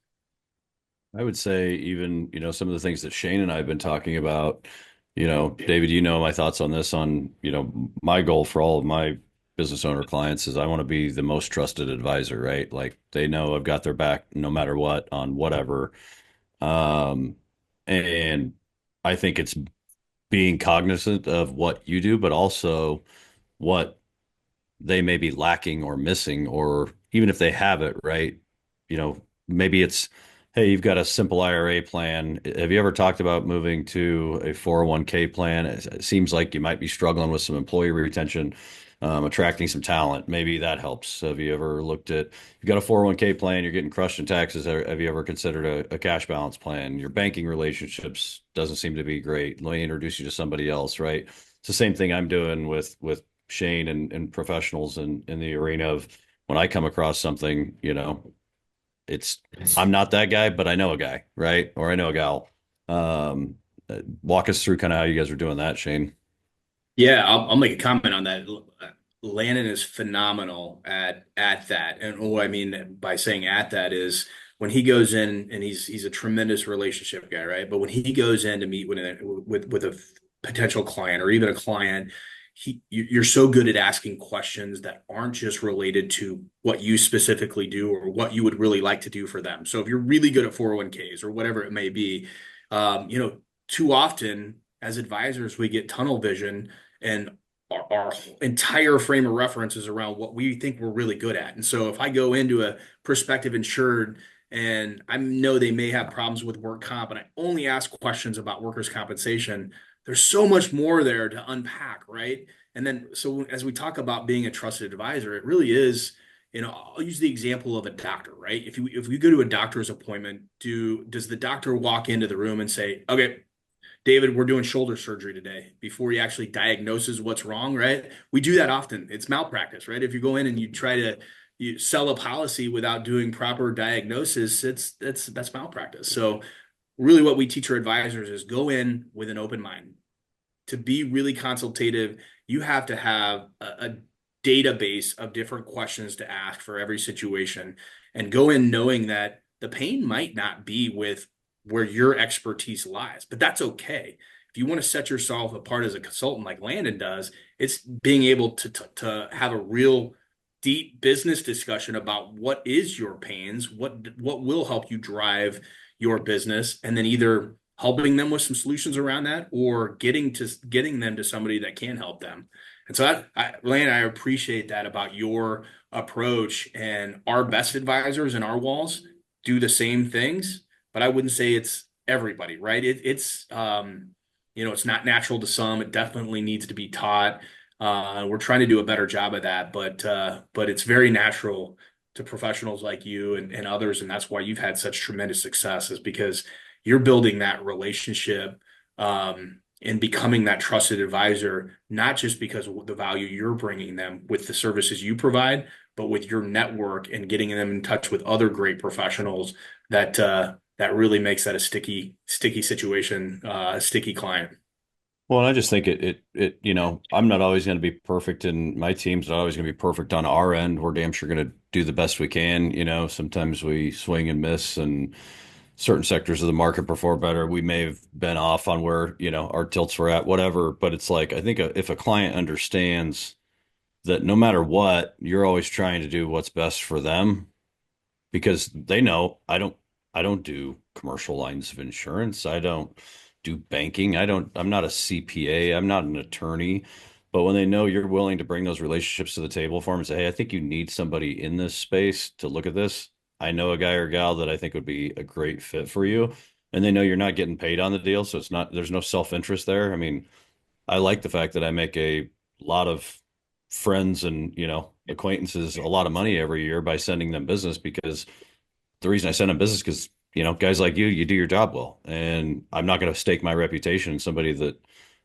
I would say even, some of the things that Shane and I have been talking about, David, my thoughts on this, my goal for all of my business owner clients is I want to be the most trusted advisor, right? Like, they know I've got their back no matter what on whatever. Um, and I think it's being cognizant of what you do, but also what they may be lacking or missing, or even if they have it, right? Maybe it's, hey, you've got a simple IRA plan. Have you ever talked about moving to a 401k plan? It seems like you might be struggling with some employee retention, attracting some talent. Maybe that helps. Have you ever looked at, you've got a 401k plan, you're getting crushed in taxes. Have you ever considered a cash balance plan? Your banking relationships doesn't seem to be great. Let me introduce you to somebody else, right? It's the same thing I'm doing with Shane and professionals in the arena of when I come across something, it's I'm not that guy, but I know a guy, right? Or I know a gal. Um, Walk us through kind of how you guys are doing that, Shane. Yeah, I'll make a comment on that. Landon is phenomenal at that, and what I mean by saying at that is when he goes in, and he's a tremendous relationship guy, right? But when he goes in to meet with a potential client or even a client, you're so good at asking questions that aren't just related to what you specifically do or what you would really like to do for them. So if you're really good at 401ks or whatever it may be, too often as advisors we get tunnel vision, and our entire frame of reference is around what we think we're really good at. And so if I go into a prospective insured and I know they may have problems with work comp, and I only ask questions about workers' compensation, there's so much more there to unpack, right? And then, so as we talk about being a trusted advisor, it really is, I'll use the example of a doctor, right? If we go to a doctor's appointment, does the doctor walk into the room and say, okay, David, we're doing shoulder surgery today, before he actually diagnoses what's wrong, right? We do that often. It's malpractice, right? If you go in and you sell a policy without doing proper diagnosis, that's malpractice. So really what we teach our advisors is go in with an open mind. To be really consultative, you have to have a database of different questions to ask for every situation, and go in knowing that the pain might not be with where your expertise lies, but that's okay. If you want to set yourself apart as a consultant like Landon does, it's being able to have a real deep business discussion about what is your pains, what will help you drive your business, and then either helping them with some solutions around that or getting them to somebody that can help them. And so Landon, I appreciate that about your approach, and our best advisors in our walls do the same things, but I wouldn't say it's everybody, right? It's it's not natural to some. It definitely needs to be taught. We're trying to do a better job of that, but it's very natural to professionals like you and others, and that's why you've had such tremendous success, is because you're building that relationship, and becoming that trusted advisor, not just because of the value you're bringing them with the services you provide, but with your network and getting them in touch with other great professionals that really makes that a sticky situation, a sticky client. Well, and I just think I'm not always going to be perfect, and my team's not always going to be perfect on our end. We're damn sure going to do the best we can. Sometimes we swing and miss, and certain sectors of the market perform better. We may have been off on where, our tilts were at, whatever. But it's like, I think if a client understands that no matter what, you're always trying to do what's best for them, because they know I don't do commercial lines of insurance. I don't do banking. I'm not a CPA. I'm not an attorney. But when they know you're willing to bring those relationships to the table for them and say, hey, I think you need somebody in this space to look at this. I know a guy or gal that I think would be a great fit for you. And they know you're not getting paid on the deal. So there's no self-interest there. I mean, I like the fact that I make a lot of friends and, acquaintances a lot of money every year by sending them business, because the reason I send them business because, guys like you do your job well. And I'm not going to stake my reputation in somebody that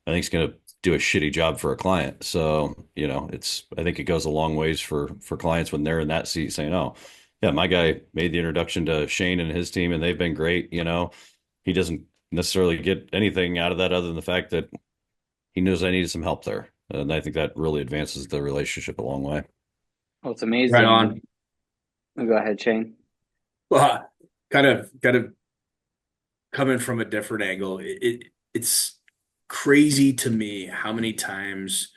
I think is going to do a shitty job for a client. So, I think it goes a long ways for clients when they're in that seat saying, oh, yeah, my guy made the introduction to Shane and his team and they've been great. He doesn't necessarily get anything out of that other than the fact that he knows I needed some help there. And I think that really advances the relationship a long way. Well, it's amazing. Right on. Go ahead, Shane. Well, kind of coming from a different angle, it's crazy to me how many times,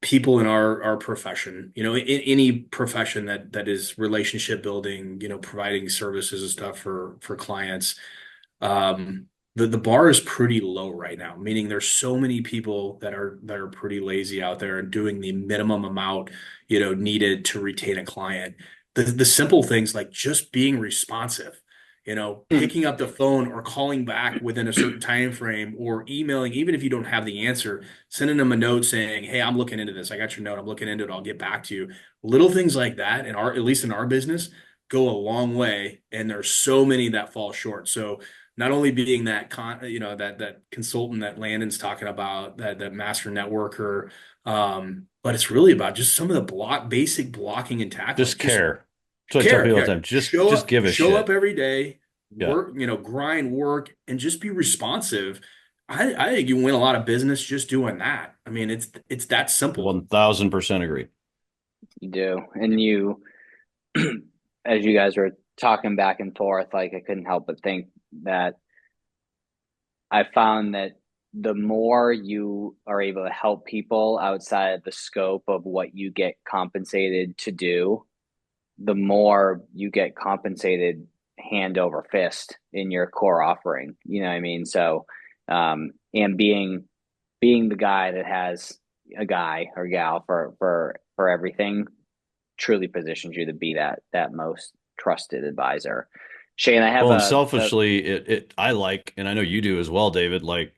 people in our profession, in any profession that is relationship building, providing services and stuff for clients, the bar is pretty low right now, meaning there's so many people that are pretty lazy out there and doing the minimum amount, needed to retain a client. The simple things like just being responsive, picking up the phone or calling back within a certain time frame or emailing, even if you don't have the answer, sending them a note saying, "Hey, I'm looking into this. I got your note. I'm looking into it. I'll get back to you." Little things like that, at least in our business, go a long way, and there's so many that fall short. So not only being that consultant that Landon's talking about, that master networker, but it's really about just some of the basic blocking and tackling. Just Just care. So I tell care. people all the Yeah. time, just give a Show up shit. every day, Yeah. work, grind, work, and just be responsive. I think you win a lot of business just doing that. I mean, it's that simple. 1000% agree. You do. And you, as you guys were talking back and forth, like I couldn't help but think that I found that the more you are able to help people outside of the scope of what you get compensated to do, the more you get compensated hand over fist in your core offering. You know what I mean? So, and being the guy that has a guy or gal for everything truly positions you to be that most trusted advisor. Shane, I have Well, and a selfishly, I like, and I know you do as well, David, like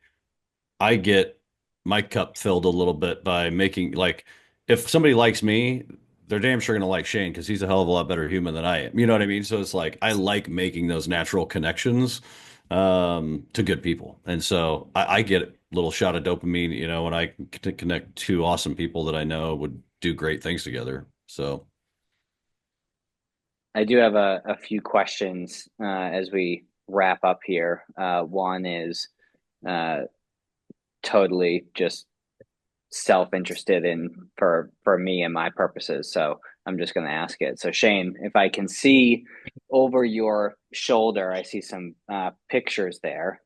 I get my cup filled a little bit by making like if somebody likes me, they're damn sure gonna like Shane because he's a hell of a lot better human than I am. You know what I mean? So it's like I like making those natural connections to good people. And so I get a little shot of dopamine, when I connect two awesome people that I know would do great things together. So I do have a few questions as we wrap up here. One is uh, totally just self-interested in for me and my purposes. So I'm just going to ask it. So Shane, if I can see over your shoulder, I see some pictures there,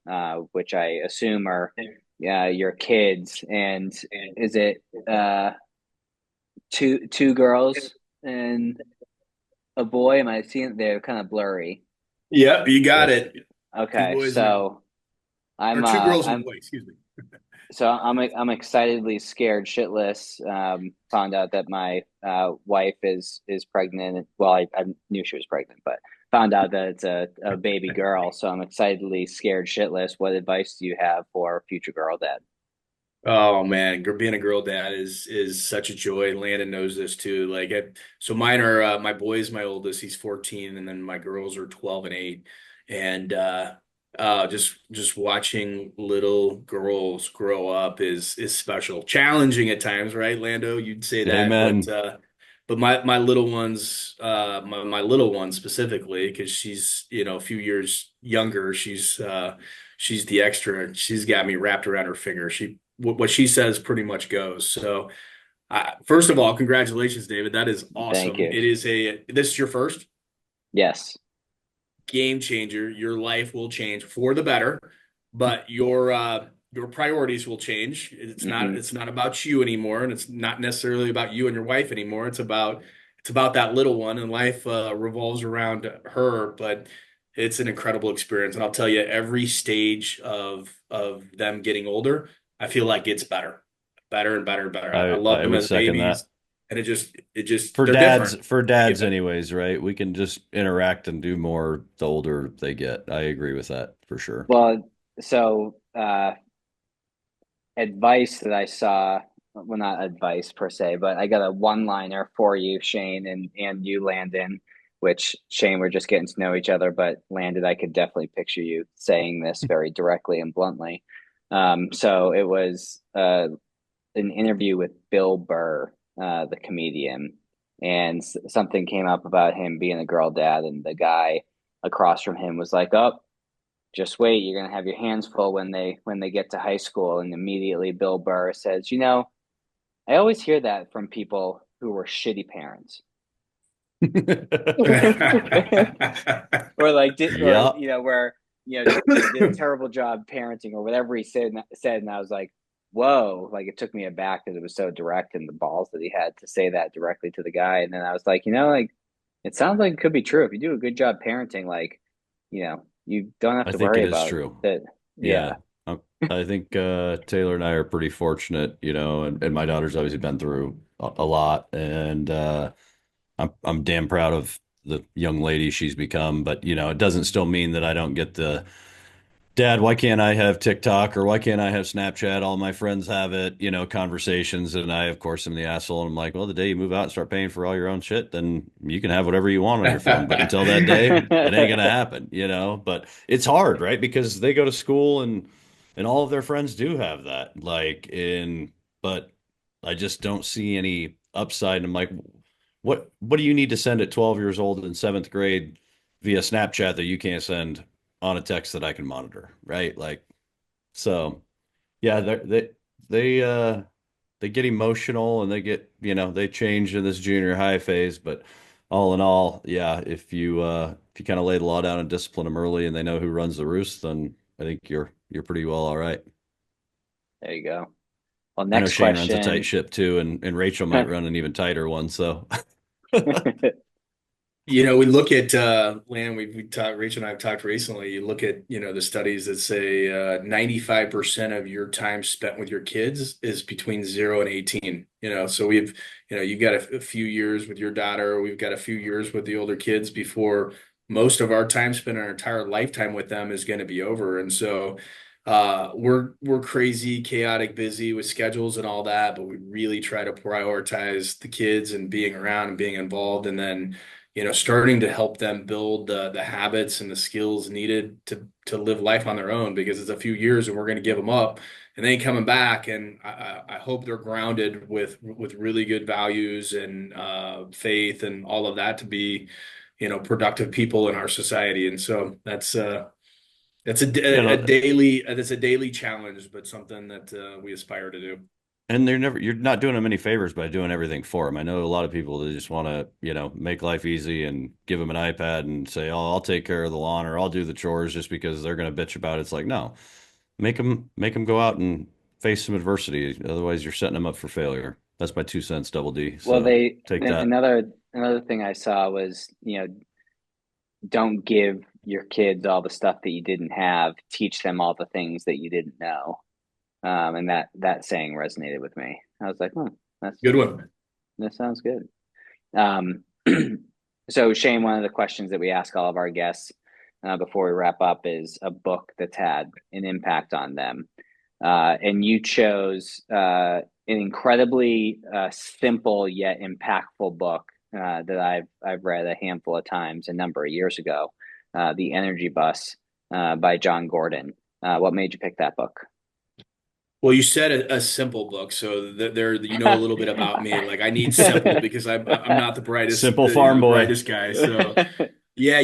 which I assume are your kids. And is it two girls and a boy? Am I seeing they're kind of blurry? Yep, you got yep. it. Two Okay, boys and so or two girls and a boy, excuse me. I'm excitedly scared shitless. Found out that my wife is pregnant. Well, I knew she was pregnant, but found out that it's a baby girl. So I'm excitedly scared shitless. What advice do you have for future girl dad? Oh man, being a girl dad is such a joy. Landon knows this too. So mine are my boys, my oldest, he's 14, and then my girls are 12 and 8. And just watching little girls grow up is special. Challenging at times, right, Lando? You'd say that, Amen. but my little ones, my little one specifically, because she's a few years younger. She's the extra. She's got me wrapped around her finger. What she says pretty much goes. So, first of all, congratulations, David. That is Thank awesome. you. This is your first Yes. game changer. Your life will change for the better, but your priorities will change. Hmm. It's not about you anymore, and it's not necessarily about you and your wife anymore. It's about that little one, and life revolves around her. But it's an incredible experience, and I'll tell you, every stage of them getting older, I feel like it's better and better and better. I love I them would as second babies, that. and it just they're different. For They get dads better. anyways, right? We can just interact and do more the older they get. I agree with that for sure. Well, so advice that I saw, well, not advice per se, but I got a one-liner for you, Shane, and you, Landon, which Shane, we're just getting to know each other, but Landon, I could definitely picture you saying this very directly and bluntly. So it was an interview with Bill Burr, the comedian, and something came up about him being a girl dad, and the guy across from him was like, "Oh, just wait, you're gonna have your hands full when they get to high school." And immediately Bill Burr says, I always hear that from people who were shitty parents. Or like did or Yeah. where did a terrible job parenting or whatever he said, and I was like, whoa, like it took me aback because it was so direct, and the balls that he had to say that directly to the guy. And then I was like, like it sounds like it could be true if you do a good job parenting, like you don't have I to think worry it is about true. that. Yeah. Yeah. I think Taylor and I are pretty fortunate, and my daughter's obviously been through a lot, and I'm damn proud of the young lady she's become. But it doesn't still mean that I don't get the Dad, why can't I have TikTok or why can't I have Snapchat? All my friends have it, conversations. And I, of course, am the asshole. And I'm like, well, the day you move out and start paying for all your own shit, then you can have whatever you want on your phone. But until that day, it ain't gonna happen. But it's hard, right? Because they go to school and all of their friends do have that. But I just don't see any upside. And I'm like, what do you need to send at 12 years old in seventh grade via Snapchat that you can't send on a text that I can monitor, right? So yeah, they get emotional and they change in this junior high phase, but all in all, yeah, if you kind of lay the law down and discipline them early and they know who runs the roost, then I think you're pretty well all right. There you go. Well, I know next Shane runs a tight question. ship too, and Rachel might run an even tighter one, so We look at Land. We talked. Rachel and I have talked recently. You look at the studies that say 95% of your time spent with your kids is between 0 and 18. So you've got a few years with your daughter. We've got a few years with the older kids before most of our time spent our entire lifetime with them is going to be over. And so we're crazy, chaotic, busy with schedules and all that, but we really try to prioritize the kids and being around and being involved, and then starting to help them build the habits and the skills needed to live life on their own, because it's a few years and we're going to give them up and they ain't coming back. And I hope they're grounded with really good values and faith and all of that to be, productive people in our society. And so that's you a know, daily challenge, but something that we aspire to do. and you're not doing them any favors by doing everything for them. I know a lot of people that just want to, make life easy and give them an iPad and say, "Oh, I'll take care of the lawn or I'll do the chores," just because they're going to bitch about it. It's like, no, make them go out and face some adversity. Otherwise, you're setting them up for failure. That's my 2 cents, double D. Well, So take that. another thing I saw was, don't give your kids all the stuff that you didn't have. Teach them all the things that you didn't know. And that saying resonated with me. I was like, Good one. that sounds good. Um, so Shane, one of the questions that we ask all of our guests before we wrap up is a book that's had an impact on them. And you chose an incredibly simple yet impactful book that I've read a handful of times a number of years ago, The Energy Bus by John Gordon. What made you pick that book? Well, you said a simple book, so there a little bit about me. Like, I need simple because I'm not the brightest Simple farm the boy. brightest guy. So yeah,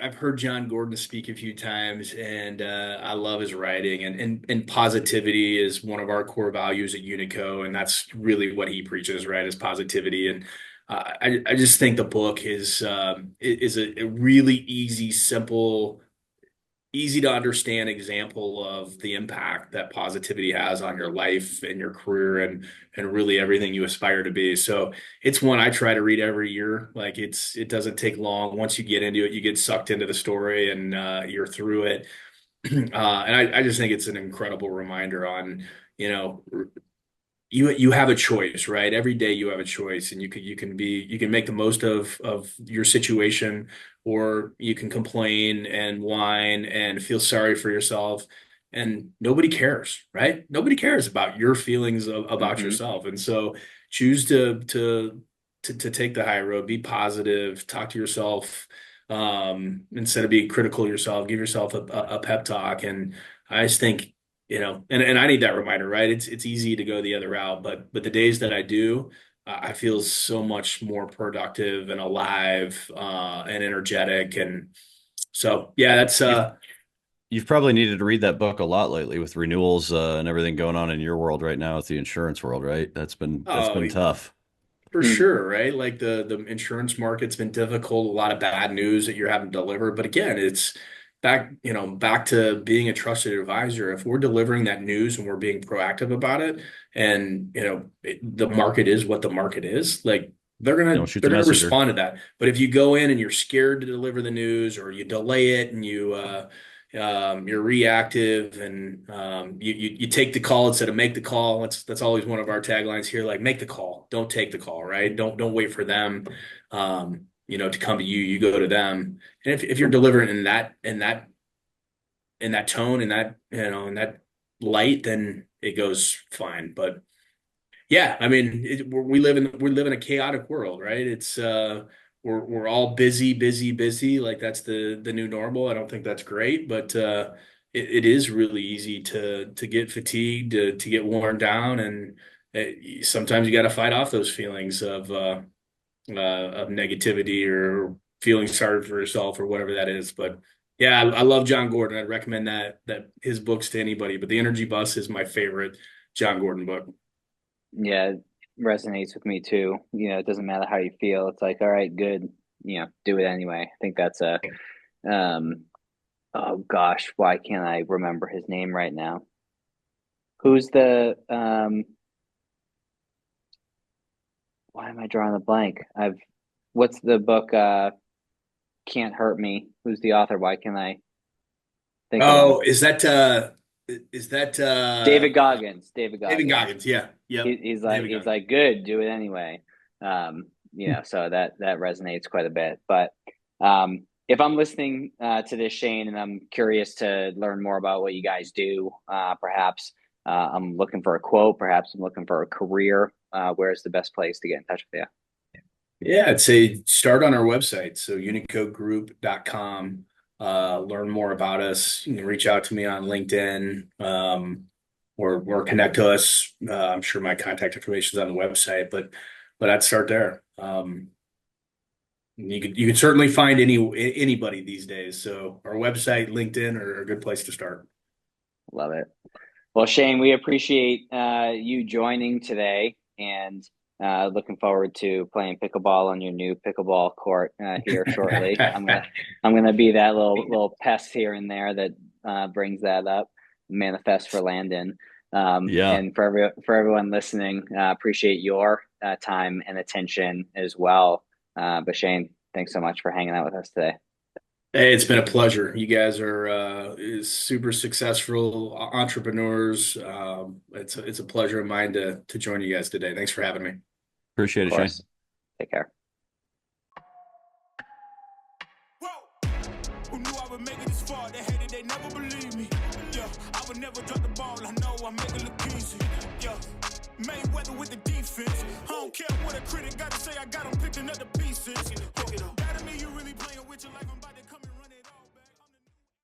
I've heard John Gordon speak a few times, and I love his writing, and positivity is one of our core values at Unico, and that's really what he preaches, right? Is positivity. And I just think the book is a really easy, simple, easy to understand example of the impact that positivity has on your life and your career, and really everything you aspire to be. So it's one I try to read every year. Like, it doesn't take long. Once you get into it, you get sucked into the story, and you're through it. And I just think it's an incredible reminder on, you know, you have a choice, right? Every day you have a choice, and you can make the most of your situation, or you can complain and whine and feel sorry for yourself, and nobody cares, right? Nobody cares about your feelings about Hmm. yourself. And so choose to take the high road, be positive, talk to yourself, instead of being critical of yourself, give yourself a pep talk. And I just think, and I need that reminder, right? It's easy to go the other route, but the days that I do, I feel so much more productive and alive, and energetic. And so, yeah, that's You've probably needed to read that book a lot lately with renewals and everything going on in your world right now with the insurance world, right? That's oh, been tough. for sure, right? Like, the insurance market's been difficult, a lot of bad news that you're having to deliver. But again, it's back to being a trusted advisor. If we're delivering that news and we're being proactive about it, and the market is what the market is, like, they're Don't gonna shoot they're the gonna messenger. respond to that. But if you go in and you're scared to deliver the news, or you delay it, and you're reactive, and you take the call instead of make the call. That's always one of our taglines here. Like, make the call, don't take the call, right? Don't wait for them, to come to you. You go to them, and if you're delivering in that tone, in that in that light, then it goes fine. But yeah, I mean, we live in a chaotic world, right? It's we're all busy, busy, busy. Like, that's the new normal. I don't think that's great, but it is really easy to get fatigued, to get worn down, and sometimes you got to fight off those feelings of negativity or feeling sorry for yourself or whatever that is. But yeah, I love John Gordon. I'd recommend that his books to anybody. But The Energy Bus is my favorite John Gordon book. Yeah, it resonates with me too. It doesn't matter how you feel. It's like, all right, good. Do it anyway. I think that's oh gosh, why can't I remember his name right now? Who's the why am I drawing a blank? What's the book, Can't Hurt Me? Who's the author? Why can't I think of him? Oh, is that David Goggins. David David Goggins. Goggins? Yeah, yep. He's like, good, do it anyway. So that resonates quite a bit. But if I'm listening to this, Shane, and I'm curious to learn more about what you guys do, perhaps I'm looking for a quote, perhaps I'm looking for a career, where's the best place to get in touch with you? Yeah, I'd say start on our website. So unicogroup.com. Learn more about us. You can reach out to me on LinkedIn, or connect to us. I'm sure my contact information is on the website, but I'd start there. You could certainly find anybody these days. So our website, LinkedIn are a good place to start. Love it. Well, Shane, we appreciate you joining today, and looking forward to playing pickleball on your new pickleball court here shortly. I'm gonna be that little pest here and there that brings that up, manifest for Landon. And for everyone listening, appreciate your time and attention as well. But Shane, thanks so much for hanging out with us today. Hey, it's been a pleasure. You guys are super successful entrepreneurs. It's a pleasure of mine to join you guys today. Thanks for having me. Appreciate it, Shane. Take care. Whoa. Who knew I would make it this far? They hated, they never believed me. Yeah, I would never drop the ball. I know I make it look easy. Yeah, Mayweather with the defense. I don't care what a critic got to say. I got them picking up the pieces.